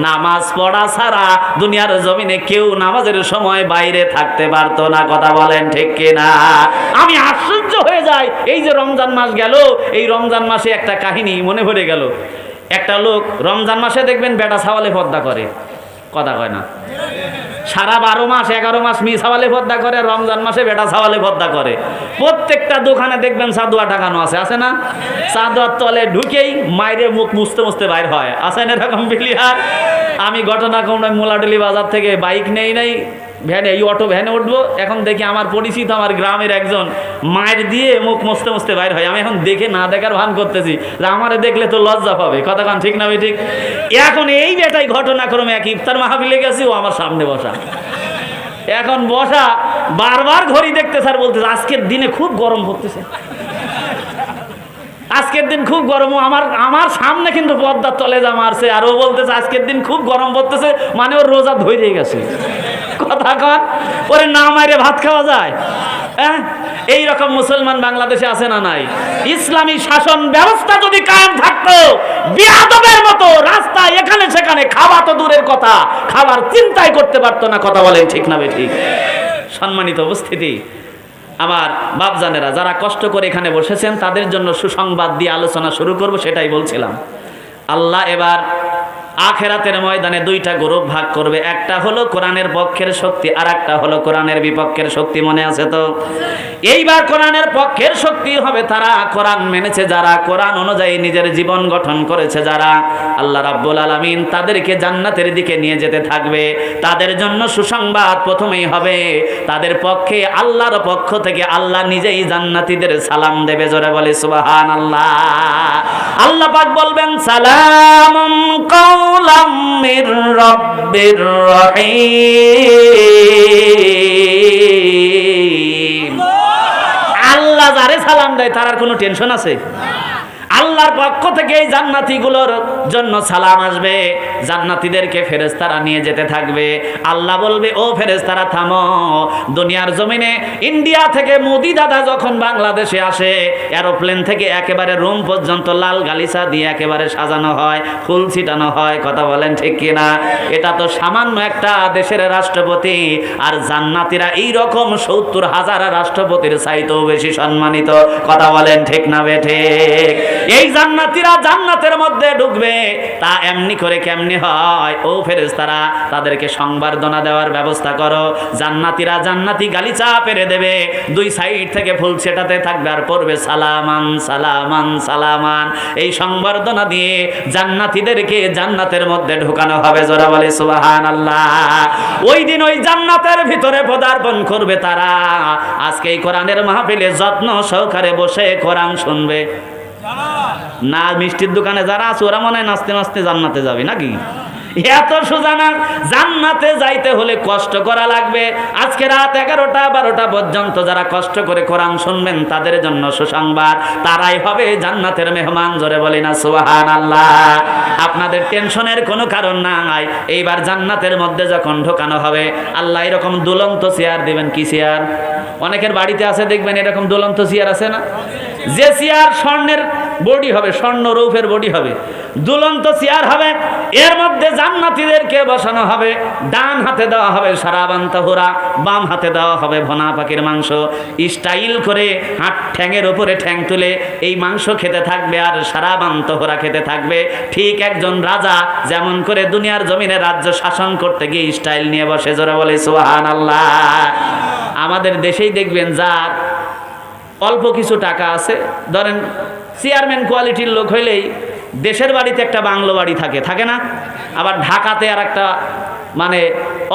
নামাজ পড়া ছাড়া দুনিয়ার জমিনে কেউ নামাজের সময় বাইরে থাকতে পারতো না। কথা বলেন ঠিক কিনা? আমি আশ্চর্য হয়ে যাই, এই যে রমজান মাস গেল, এই রমজান মাসে একটা কাহিনী মনে পড়ে গেল। একটা লোক রমজান মাসে দেখবেন বেটা ছাওয়ালে পর্দা করে, কথা কয় না, সারা 12 মাস 11 মাস মি ছাওয়ালে পর্দা করে, রমজান মাসে বেটা ছাওয়ালে পর্দা করে। প্রত্যেকটা দোকানে দেখবেন চাদুয়া টাকানো আছে না? চাদুয়ার তলে ঢুকেই মায়ের মুখ মুছতে মুছতে বাইর হয়, আছে না এরকম প্লেয়ার? আমি ঘটনা কোন মোলাডলি বাজার থেকে বাইক নেই ভ্যানে, এই অটো ভ্যানে উঠবো, এখন দেখি আমার পরিচিত আমার গ্রামের একজন মায়ের দিয়ে মুখ মুছতে মুছতে বাইর হয়। আমি এখন দেখে না দেখার ভান করতেছি যে আমারে দেখলে তো লজ্জা পাবে। কথা কান ঠিক না ভাই? ঠিক। এখন এই বেটাই ঘটনাক্রমে এক ইফতার মাহফিলে গেছি, ও আমার সামনে বসা, এখন বসা বারবার ঘড়ি দেখতে স্যার বলতেছে আজকের দিনে খুব গরম পড়তেছে, আজকের দিন খুব গরম। আমার সামনে কিন্তু পর্দার তলে যা মারছে, আর ও বলতেছে আজকের দিন খুব গরম পড়তেছে, মানে ওর রোজা ধরে গেছে। কথা কন, ওরে না মাইরে ভাত খাওয়া যায়? হ্যাঁ, এইরকম মুসলমান বাংলাদেশে আছে না নাই? ইসলামী শাসন ব্যবস্থা যদি কায়েম থাকতো, বিয়াদবের মতো রাস্তায় এখানে সেখানে খাওয়া তো দূরের কথা, খাবার চিন্তাই করতে পারতো না। কথা বলেন ঠিক না ঠিক? সম্মানিত উপস্থিতি, আমার বাপজানেরা যারা কষ্ট করে এখানে বসেছেন তাদের জন্য সুসংবাদ দিয়ে আলোচনা শুরু করব, সেটাই বলছিলাম। আল্লাহ এবার আখেরাতের ময়দানে 2টা গ্রুপ ভাগ করবে, একটা হলো কোরআনের পক্ষের শক্তি, আর একটা হলো কোরআনের বিপক্ষের শক্তি। মনে আছে তো? এইবার কোরআনের পক্ষের শক্তি হবে তারা, কোরআন মেনেছে যারা, কোরআন অনুযায়ী নিজের জীবন গঠন করেছে যারা, আল্লাহ রাব্বুল আলামিন তাদেরকে জান্নাতের দিকে নিয়ে যেতে থাকবে। তাদের জন্য সুসংবাদ প্রথমেই হবে, তাদের পক্ষে আল্লাহর পক্ষ থেকে আল্লাহ নিজেই জান্নাতীদের সালাম দেবে। জোরে বলে সুবহানাল্লাহ। আল্লাহ পাক বলবেন সালামুন কাওলাম মির রাব্বির রহিম। আল্লাহ যারে সালাম দেয় তার আর কোনো টেনশন আছে? আল্লাহর পক্ষ থেকে এই জান্নাতীগুলোর জন্য সালাম আসবে, জান্নাতীদেরকে ফেরেশতারা নিয়ে যেতে থাকবে। আল্লাহ বলবে ও ফেরেশতারা থামো। দুনিয়ার জমিনে ইন্ডিয়া থেকে মোদি দাদা যখন বাংলাদেশে আসে, এরোপ্লেন থেকে একেবারে রুম পর্যন্ত লাল গালিচা দিয়ে একেবারে সাজানো হয়, ফুল ছিটানো হয়। কথা বলেন ঠিক কিনা? এটা তো সামান্য একটা দেশের রাষ্ট্রপতি, আর জান্নাতীরা এইরকম 70,000 রাষ্ট্রপতির চাইতেও বেশি সম্মানিত। কথা বলেন ঠিক না বেঠে? এই জান্নাতীরা জান্নাতের মধ্যে ঢুকবে, তা এমনি করে কেমনি হয়? ও ফেরেশতারা তাদেরকে সংবর্ধনা দেওয়ার ব্যবস্থা করো। জান্নাতীরা জান্নাতি গালিচা পেরে দেবে, 2 সাইড থেকে ফুল ছেটাতে থাকবে আর পড়বে সালামান সালামান সালামান। এই সংবর্ধনা দিয়ে জান্নাতীদেরকে জান্নাতের মধ্যে ঢোকানো হবে। জোরে বলে সুবহানাল্লাহ। ওই দিন ওই জান্নাতের ভিতরে পদার্পণ করবে তারা। আজকে এই কোরআনের মাহফিলে যত্ন সহকারে বসে কোরআন শুনবে না। মিষ্টির দোকানে যারা আছে ওরা মনে হয় নাচতে নাচতে জান্নাতে যাবে নাকি? এত সোজা না। জান্নাতে যাইতে হলে কষ্ট করা লাগবে। আজকে রাত 11টা-12টা পর্যন্ত যারা কষ্ট করে কোরআন শুনবেন তাদের জন্য সুসংবাদ, তারাই হবে জান্নাতের মেহমান। জোরে বলি না সুবহানাল্লাহ। আপনাদের টেনশনের কোনো কারণ নাই। এইবার জান্নাতের মধ্যে যখন ঢোকানো হবে, আল্লাহ এরকম দুলন্ত চেয়ার দিবেন। কি চেয়ার? অনেকের বাড়িতে আছে দেখবেন এরকম দুলন্ত চেয়ার আছে না, যে চেয়ার স্বর্ণের বডি হবে, স্বর্ণ রৌপের বডি হবে, দুলন্ত চেয়ার হবে। এর মধ্যে জান্নাতীদেরকে বসানো হবে। ডান হাতে দেওয়া হবে সারাবান তাহুরা, বাম হাতে দেওয়া হবে ভোনা পাখির মাংস। স্টাইল করে হাত ঠ্যাঙের উপরে ঠ্যাং তুলে এই মাংস খেতে থাকবে আর সারাবান তাহুরা খেতে থাকবে। ঠিক একজন রাজা যেমন করে দুনিয়ার জমিনে রাজ্য শাসন করতে গিয়ে স্টাইল নিয়ে বসে। জোরে বলে সুবহানাল্লাহ। আমাদের দেশেই দেখবেন যার অল্প কিছু টাকা আছে, ধরেন চেয়ারম্যান কোয়ালিটির লোক হইলেই দেশের বাড়িতে একটা বাংলো বাড়ি থাকে, থাকে না? আবার ঢাকাতে আর একটা মানে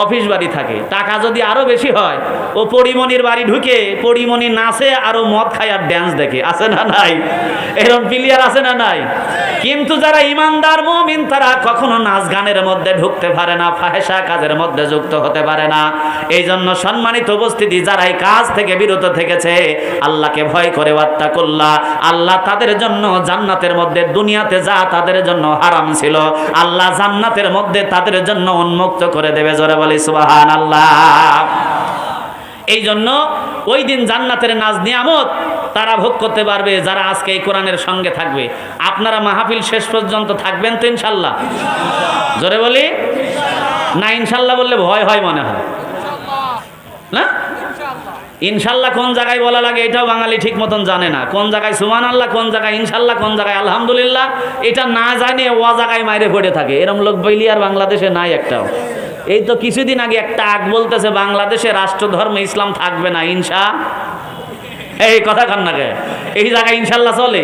অফিস বাড়ি থাকে। টাকা যদি আরো বেশি হয়, ও পরিমণির বাড়ি ঢুকে পরিমণি নাচে আরো মদ খায় আর ড্যান্স দেখে। আছে না নাই? এরকম প্লেয়ার আছে না নাই? কিন্তু যারা ইমানদার মুমিন তারা কখনো নাচ গানের মধ্যে ঢুকতে পারে না, ফাহেসা কাজের মধ্যে যুক্ত হতে পারে না। এই জন্য সম্মানিত উপস্থিতি, যারা এই কাজ থেকে বিরত থেকেছে, আল্লাহকে ভয় করে ওয়াত্তাকুল্লাহ, আল্লাহ তাদের জন্য জান্নাতের মধ্যে দুনিয়াতে যা তাদের জন্য হারাম ছিল, আল্লাহ জান্নাতের মধ্যে তাদের জন্য উন্মুক্ত করে দেবে। জোরে বলি সুবহানাল্লাহ। এই জন্য ওই দিন জান্নাতের নাজ নিয়ামত তারা ভোগ করতে পারবে যারা আজকে এই কোরআনের সঙ্গে থাকবে। আপনারা মাহফিল শেষ পর্যন্ত থাকবেন তো ইনশাল্লাহ? জোরে বলি না। ইনশাল্লাহ বললে ভয় হয় মনে হয় না। ইনশাল্লাহ কোন জায়গায় বলা লাগে এটাও বাঙালি ঠিক মতন জানে না। কোন জায়গায় সুবহানাল্লাহ, কোন জায়গায় ইনশাল্লাহ, কোন জায়গায় আলহামদুলিল্লাহ, এটা না জানে ও জায়গায় মাইরে পড়ে থাকে। এরকম লোক বইলি আর বাংলাদেশে নাই একটাও। এই তো কিছুদিন আগে একটা আগ বলতেছে বাংলাদেশে রাষ্ট্রধর্মে ইসলাম থাকবে না। এই কথা কান না কে? এই জায়গায় ইনশাল্লাহ চলে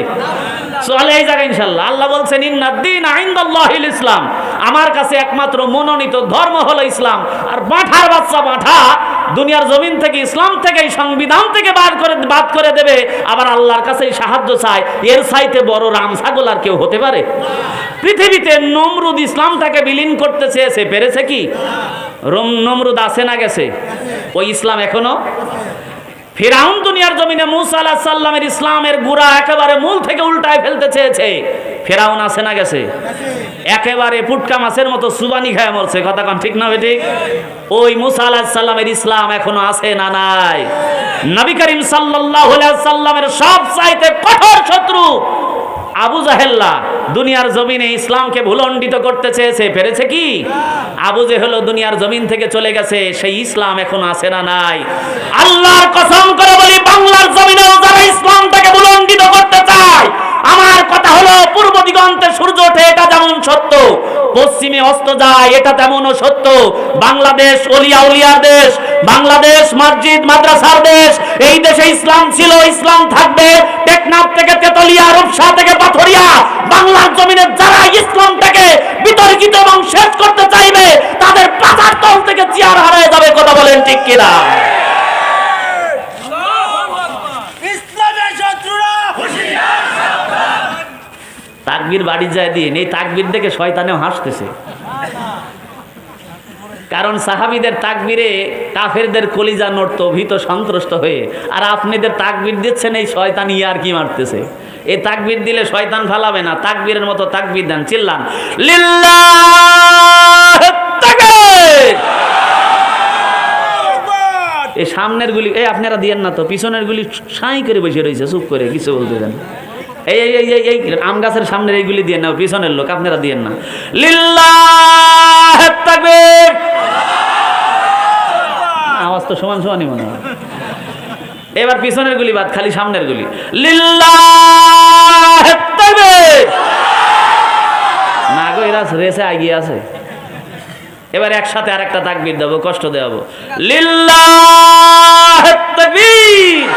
চলে এই জায়গায় ইনশাল্লাহ। আল্লাহ বলছেন ইন্নাদ-দীনা ইনদাল্লাহিল ইসলাম, আমার কাছে একমাত্র মনোনীত ধর্ম হলো ইসলাম। আর বাঁঠার বাচ্চা বাঁঠা দুনিয়ার জমিন থেকে, ইসলাম থেকে, সংবিধান থেকে বাদ করে দেবে, আবার আল্লাহর কাছে সাহায্য চায়। এর চাইতে বড় রাম ছাগল আর কেউ হতে পারে? পৃথিবীতে নমরুদ ইসলামটাকে বিলীন করতে চেয়েছে, পেরেছে কি? নমরুদ আছে না গেছে? ওই ইসলাম এখনো। ফিরাউন দুনিয়ার জমিনে মুসা আলাইহিস সালামের ইসলামের গুড়া একেবারে মূল থেকে উল্টায় ফেলতে চেয়েছে। ফিরাউন আছে না গেছে? একেবারে পুটকা মাছের মতো সুবানি খায় মরছে। কথা কোন ঠিক না বেঠিক? ওই মুসা আলাইহিস সালামের ইসলাম এখনো আছে না নাই? নবী করিম সাল্লাল্লাহু আলাইহি সাল্লামের সবচাইতে কঠোর শত্রু আবু জাহেল্লা দুনিয়ার জমিনে ইসলামকে ভুলণ্ডিত করতে চেয়েছে, পেরেছে কি? আবু জেহেল দুনিয়ার জমিন থেকে চলে গেছে, সেই ইসলাম এখন আছে না নাই? আল্লাহর কসম করে বলি, বাংলার জমিনেও যারা ইসলামটাকে ভুলণ্ডিত করতে চায়, আমার কথা হলো পূর্ব দিগন্তে সূর্য ওঠে এটা যেমন সত্য, পশ্চিমে অস্ত যায় এটা তেমনও সত্য। বাংলাদেশ ওলিয়া উলিয়ার দেশ, বাংলাদেশ মসজিদ মাদ্রাসার দেশ। এই দেশে ইসলাম ছিল, ইসলাম থাকবে। টেকনাফ থেকে তেতুলিয়া, রূপসা থেকে পাথরিয়া, বাংলার জমিনে যারা ইসলামটাকে বিতর্কিত এবং শেষ করতে চাইবে, তাদের পাতার তল থেকে চেয়ার হারিয়ে যাবে। কথা বলেন ঠিক কিনা? তাকবীর বাড়ি যায় দিয়ে এই তাকবীর দেখে শয়তানেও হাসতেছে। কারণ সাহাবীদের তাকবীরে কাফেরদের কলিজা নড়তো ভীত সন্ত্রস্ত হয়ে, আর আপনাদের তাকবীর দিচ্ছেন এই শয়তান ইয়ার কি মারতেছে। এই তাকবীর দিলে শয়তান ফালাবে না, তাকবীরের মতো তাকবীর দেন, চিল্লান লিল্লাহ তাকবীর। এই সামনের গুলি এই আপনারা দিয়েন না তো, পিছনের গুলি সাই করে বসে রয়েছে চুপ করে, কিছু বলতে দেন। এই এই এই এই আম গাছের সামনের এইগুলি দিয়ে না, পিছনের লোক আপনারা দিয়েন না। লিল্লাহ তাকবীর। আওয়াজ তো সমান সমানই মনে হয়। এবার পিছনের গুলি বাদ, খালি সামনের গুলি। লিল্লাহ তাকবীর। না গো, এরা রেসে এগিয়ে আছে। এবার একসাথে আরেকটা তাকবীর দেবো, কষ্ট দেবো। লিল্লাহ তাকবীর।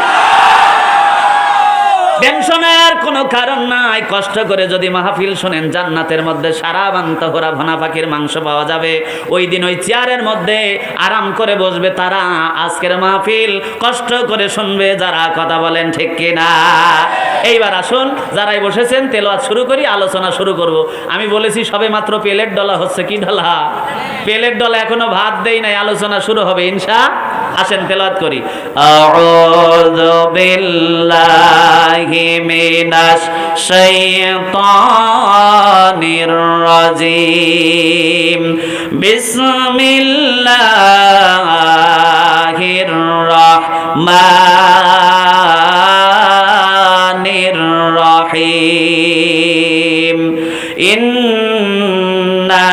টেনশনের কোনো কারণ নাই। কষ্ট করে যদি মাহফিল শোনেন, জান্নাতের মধ্যে সারাবান তহরা ভানা পাখির মাংস পাওয়া যাবে। ওই দিন ওই চেয়ারের মধ্যে আরাম করে বসবে তারা। আজকের মাহফিল কষ্ট করে শুনবে যারা। কথা বলেন ঠিক কিনা? এইবার আসুন, যারাই বসেছেন তেলাওয়াত শুরু করি, আলোচনা শুরু করব। আমি বলেছি সবে মাত্র প্লেট ডলা হচ্ছে। কি ডলা? প্লেট ডলা, এখনো ভাত দেই নাই। আলোচনা শুরু হবে ইনশাআল্লাহ। আসেন তেলাওয়াত করি। আউযু বিল্লাহি মিনাশ শাইতানির রাজিম। বিসমিল্লাহির রাহমানির রহিম। ইন্না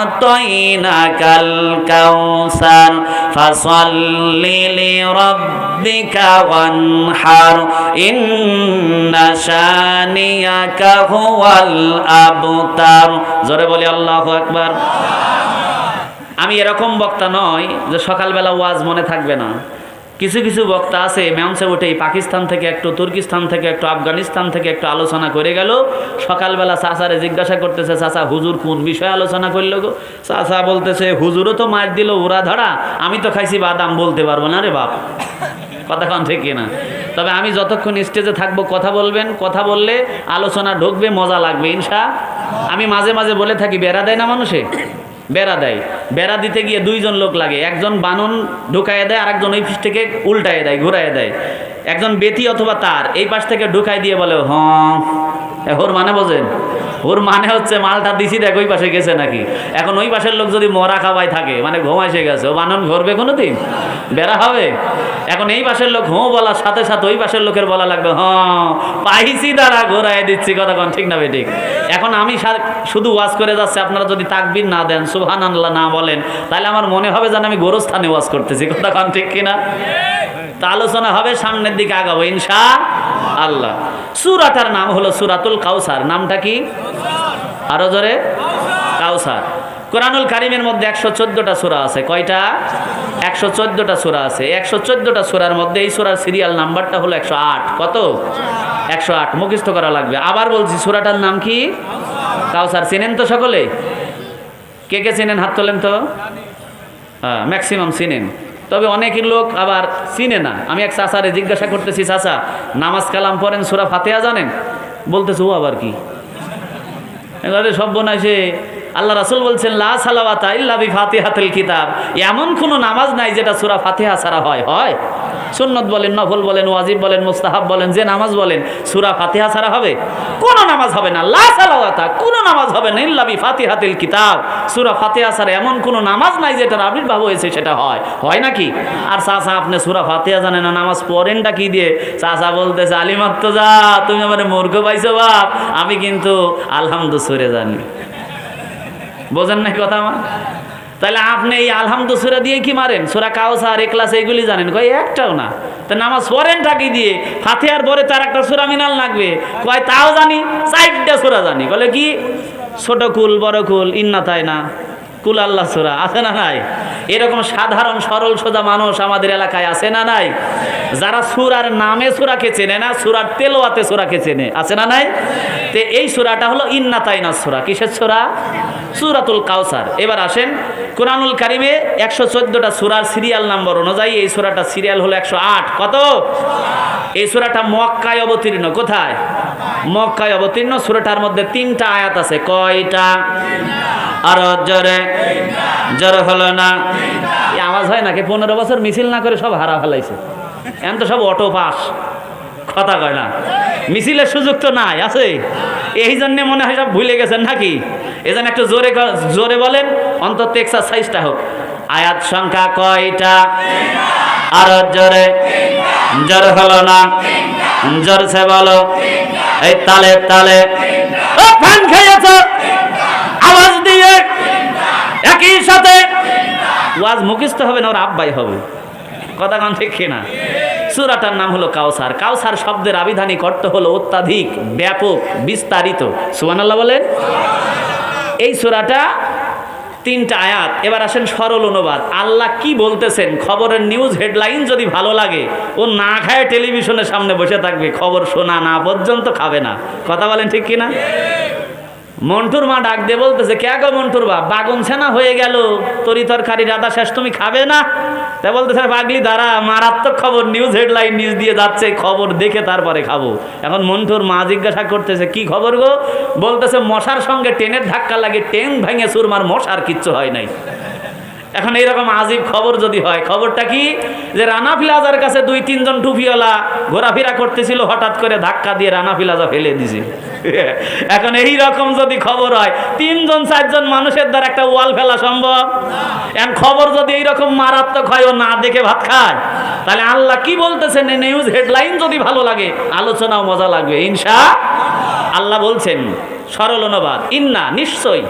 আ'তাইনাকাল কাউসার ফাসাল্লি লিরাব্বিকা ওয়ানহার ইন্না শানিয়াকা হুয়াল আবতার। জোরে বলি আল্লাহু আকবার। আমি এরকম বক্তা নই যে সকালবেলা ওয়াজ মনে থাকবে না। কিছু কিছু বক্তা আছে মঞ্চে উঠেই পাকিস্তান থেকে একটু, তুর্কিস্তান থেকে একটু, আফগানিস্তান থেকে একটু আলোচনা করে গেল। সকালবেলা চাচারে জিজ্ঞাসা করতেছে, চাচা হুজুর কোন বিষয়ে আলোচনা করলো গো? চাচা বলতেছে, হুজুরও তো মার দিল উড়া ধরা, আমি তো খাইছি বাদাম, বলতে পারবো না রে বাপ। কথা কন ঠিক কিনা? তবে আমি যতক্ষণ স্টেজে থাকবো কথা বলবেন, কথা বললে আলোচনা ঢুকবে, মজা লাগবে ইনশাআল্লাহ। আমি মাঝে মাঝে বলে থাকি, বেড়া দেয় না মানুষে? বেড়া দেয়, বেড়া দিতে গিয়ে দুইজন লোক লাগে। একজন বানন ঢুকাইয়ে দেয়, আরেকজন ওই পিঠ থেকে উল্টাইয়ে দেয়, ঘুরাইয়ে দেয়। একজন বেতি অথবা তার এই পাশ থেকে ঢুকাই দিয়ে বলে হোর মানে বোঝেন? ওর মানে হচ্ছে মালটা দিছি দেখ ওই পাশে গেছে নাকি। এখন ওই পাশের লোক যদি মরা খাওয়াই থাকে, মানে ঘুমাইছে গেছে, ও বানন ঘুরবে কোনো দিন? বেড়া হবে? এখন এই পাশের লোক বলার সাথে সাথে ওই পাশের লোকের বলা লাগবে পাইছি দ্বারা ঘোরাই দিচ্ছি। কথা কন ঠিক না ঠিক? এখন আমি শুধু ওয়াজ করে যাচ্ছি, আপনারা যদি তাকবীর না দেন, সুবহানাল্লাহ না বলেন, তাহলে আমার মনে হবে যেন আমি গোরস্থানে ওয়াজ করতেছি। কথা কন ঠিক কিনা? তা আলোচনা হবে, সামনের দিকে আগাবো ইনশাআল্লাহ। সূরাটার নাম হলো সূরাতুল কাউসার। নামটা কি? আরো জোরে। কাউসার। কোরআনুল কারীমের মধ্যে 114টা সূরা আছে। কয়টা? 114টা সূরা আছে। 114টা সূরার মধ্যে এই সূরার সিরিয়াল নাম্বারটা হলো 108। কত? 108 মুখস্থ করা লাগবে। আবার বলছি, সূরাটার নাম কি? কাউসার। চেনেন তো সকলে? কে কে চেনেন হাত তোলেন তো? হ্যাঁ, ম্যাক্সিমাম চিনেন। তবে অনেক লোক আবার চিনে না। আমি এক চাচারে জিজ্ঞাসা করতেছি, চাচা নামাজ কালাম পড়েন, সূরা ফাতিহা জানেন? বলতেছে, ও আবার কি? এবারে সব বোনাইছে। আল্লাহ রাসূল বলছেন, লা সালাওয়াতা ইল্লা বিফাতিহাতিল কিতাব। এমন কোনো নামাজ নাই যেটা সূরা ফাতিহা ছাড়া হয়। হয়? সুন্নত বলেন, নফল বলেন, ওয়াজিব বলেন, মুস্তাহাব বলেন, যে নামাজ বলেন, সূরা ফাতিহা ছাড়া হবে? কোনো নামাজ হবে না। লা সালাওয়াতা, কোনো নামাজ হবে না, ইল্লা বিফাতিহাতিল কিতাব। সূরা ফাতিহা ছাড়া এমন কোনো নামাজ নাই যেটার আবির্ভাব হয়েছে সেটা হয়। হয় নাকি? আর চাচা আপনি সূরা ফাতিহা জানেন না, নামাজ পড়েনটা কি দিয়ে? চাচা বলতেছে, আলিমাত্ত যা, তুমি আমার মূর্খ পাইছো বাপ, আমি কিন্তু আলহামদু সূরা জানি। বোঝেন নাই কথা আমার? তাহলে আপনি এই আলহামদু সূরা দিয়ে কি মারেন? সূরা কাউসার, ইখলাস এগুলি জানেন? কয় একটাও না। তো নামাজ পড়েনটা কি দিয়ে? ফাতিহার পরে তার একটা সূরা মিলান লাগবে। কয় তাও জানি, 4টা সূরা জানি। বলে কি? ছোট কুল, বড় কুল, ইন্না তাই না, কুল আল্লাহ সূরা আছে না নাই? এরকম সাধারণ সরল সোজা মানুষ আমাদের এলাকায় আছে না নাই? যারা সূরার নামে সূরাকে চেনে না, সূরার তেলাওয়াতে সূরাকে চেনে, আছে না নাই? তো এই সূরাটা হলো ইন্না তাইনা সূরা। কিসের সূরা? সূরাতুল কাউসার। এবার আসেন, কোরআনুল কারীমে 114টা সূরার সিরিয়াল নাম্বার অনুযায়ী এই সূরাটা সিরিয়াল হলো 108। কত? এই সূরাটা মক্কায় অবতীর্ণ। কোথায়? মক্কায় অবতীর্ণ। সূরাটার মধ্যে 3টা আয়াত আছে। কয়টা? আরো জোরে। জোরে হলো না? এই আওয়াজ হয় নাকি? 15 বছর মিছিল না করে সব হারা ফেলাইছে। এখন তো সব অটো পাস। কথা কয় না, মিছিলের সুযোগ তো নাই, আছে? এই জন্য মনে হয় সব ভুলে গেছেন নাকি? এই জন্য একটু জোরে জোরে বলেন, অন্তত এক্সারসাইজটা হোক। আয়াত সংখ্যা কয়টা? আরো জোরে। জোরে হলো না? জোরছে বলো। এই তালে তালে পান খেয়েছ আওয়াজ দিয়ে একই সাথে। ওয়াজ মুখস্থ হবে না, ওর আব্বাই হবে। কথা কন ঠিক কিনা? সূরাটার নাম হলো কাউসার। কাউসার শব্দের আবিধানিক অর্থ হলো অত্যাধিক, ব্যাপক, বিস্তারিত। সুবহানাল্লাহ বলেন। এই সূরাটা তিনটা আয়াত। এবার আসেন সরল অনুবাদ। আল্লাহ কি বলতেছেন? খবরের নিউজ হেডলাইন যদি ভালো লাগে, ও না খায় টেলিভিশনের সামনে বসে থাকবে, খবর শোনা না পর্যন্ত খাবে না। কথা বলেন ঠিক কিনা? মন্টুর মা ডাক দিয়ে বলতেছে, কে গো মন্টুর বাপ, বাগুন ছানা হয়ে গেল, তরি তরকারি রাধা শেষ, তুমি খাবে না? তাই বলতেছে, পাগলি দাঁড়া, মারাত্মক খবর, নিউজ হেডলাইন নিউজ দিয়ে যাচ্ছে, খবর দেখে তারপরে খাবো। এখন মন্টুর মা জিজ্ঞাসা করতেছে, কি খবর গো? বলতেছে, মশার সঙ্গে ট্রেনের ধাক্কা লাগে, ট্রেন ভেঙে চুরমার, মশার কিচ্ছু হয় নাই। এখন এইরকম আজীব খবর যদি হয়, খবরটা কি? যে রানা প্লাজার কাছে 2-3 জন টুপিওয়ালা ঘোরাফেরা করতেছিল, হঠাৎ করে ধাক্কা দিয়ে রানা প্লাজা ফেলে দিছে। এখন এই রকম যদি খবর হয়, 3-4 জন মানুষের দ্বারা একটা ওয়াল ফেলা সম্ভব? এখন খবর যদি এইরকম মারাত্মক হয়, ও না দেখে ভাত খায়, তাহলে আল্লাহ কি বলতেছেন? নিউজ হেডলাইন যদি ভালো লাগে, আলোচনাও মজা লাগবে ইনশাআল্লাহ। আল্লাহ বলছেন, সরল অনুবাদ, ইন্না নিশ্চয়ই,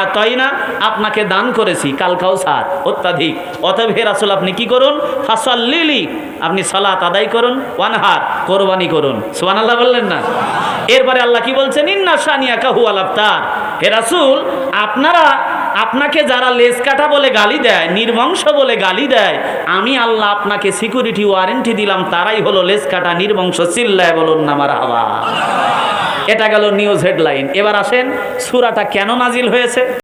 আতাইনা আপনাকে দান করেছি, কাল কাউসার অত্যাধিক, অতএব হে রাসূল আপনি কি করুন? ফাসাল্লিলি, আপনি সালাত আদায় করুন, ওয়ানহার, কোরবানি করুন। সুবহানাল্লাহ বললেন না? এরপরে আল্লাহ কি বলছেন? ইন্না শানিয়াকা হুয়াল আবতার, হে রাসূল আপনাকে যারা লেজ কাটা বলে গালি দেয়, নির্বংশ বলে গালি দেয়, আমি আল্লাহ আপনাকে সিকিউরিটি ওয়ারেন্টি দিলাম, তারাই হলো লেজ কাটা নির্বংশ। চিল্লায় বলুন না মারহাবা। এটা গেল নিউজ হেডলাইন। এবার আসেন সূরাটা কেন নাজিল হয়েছে।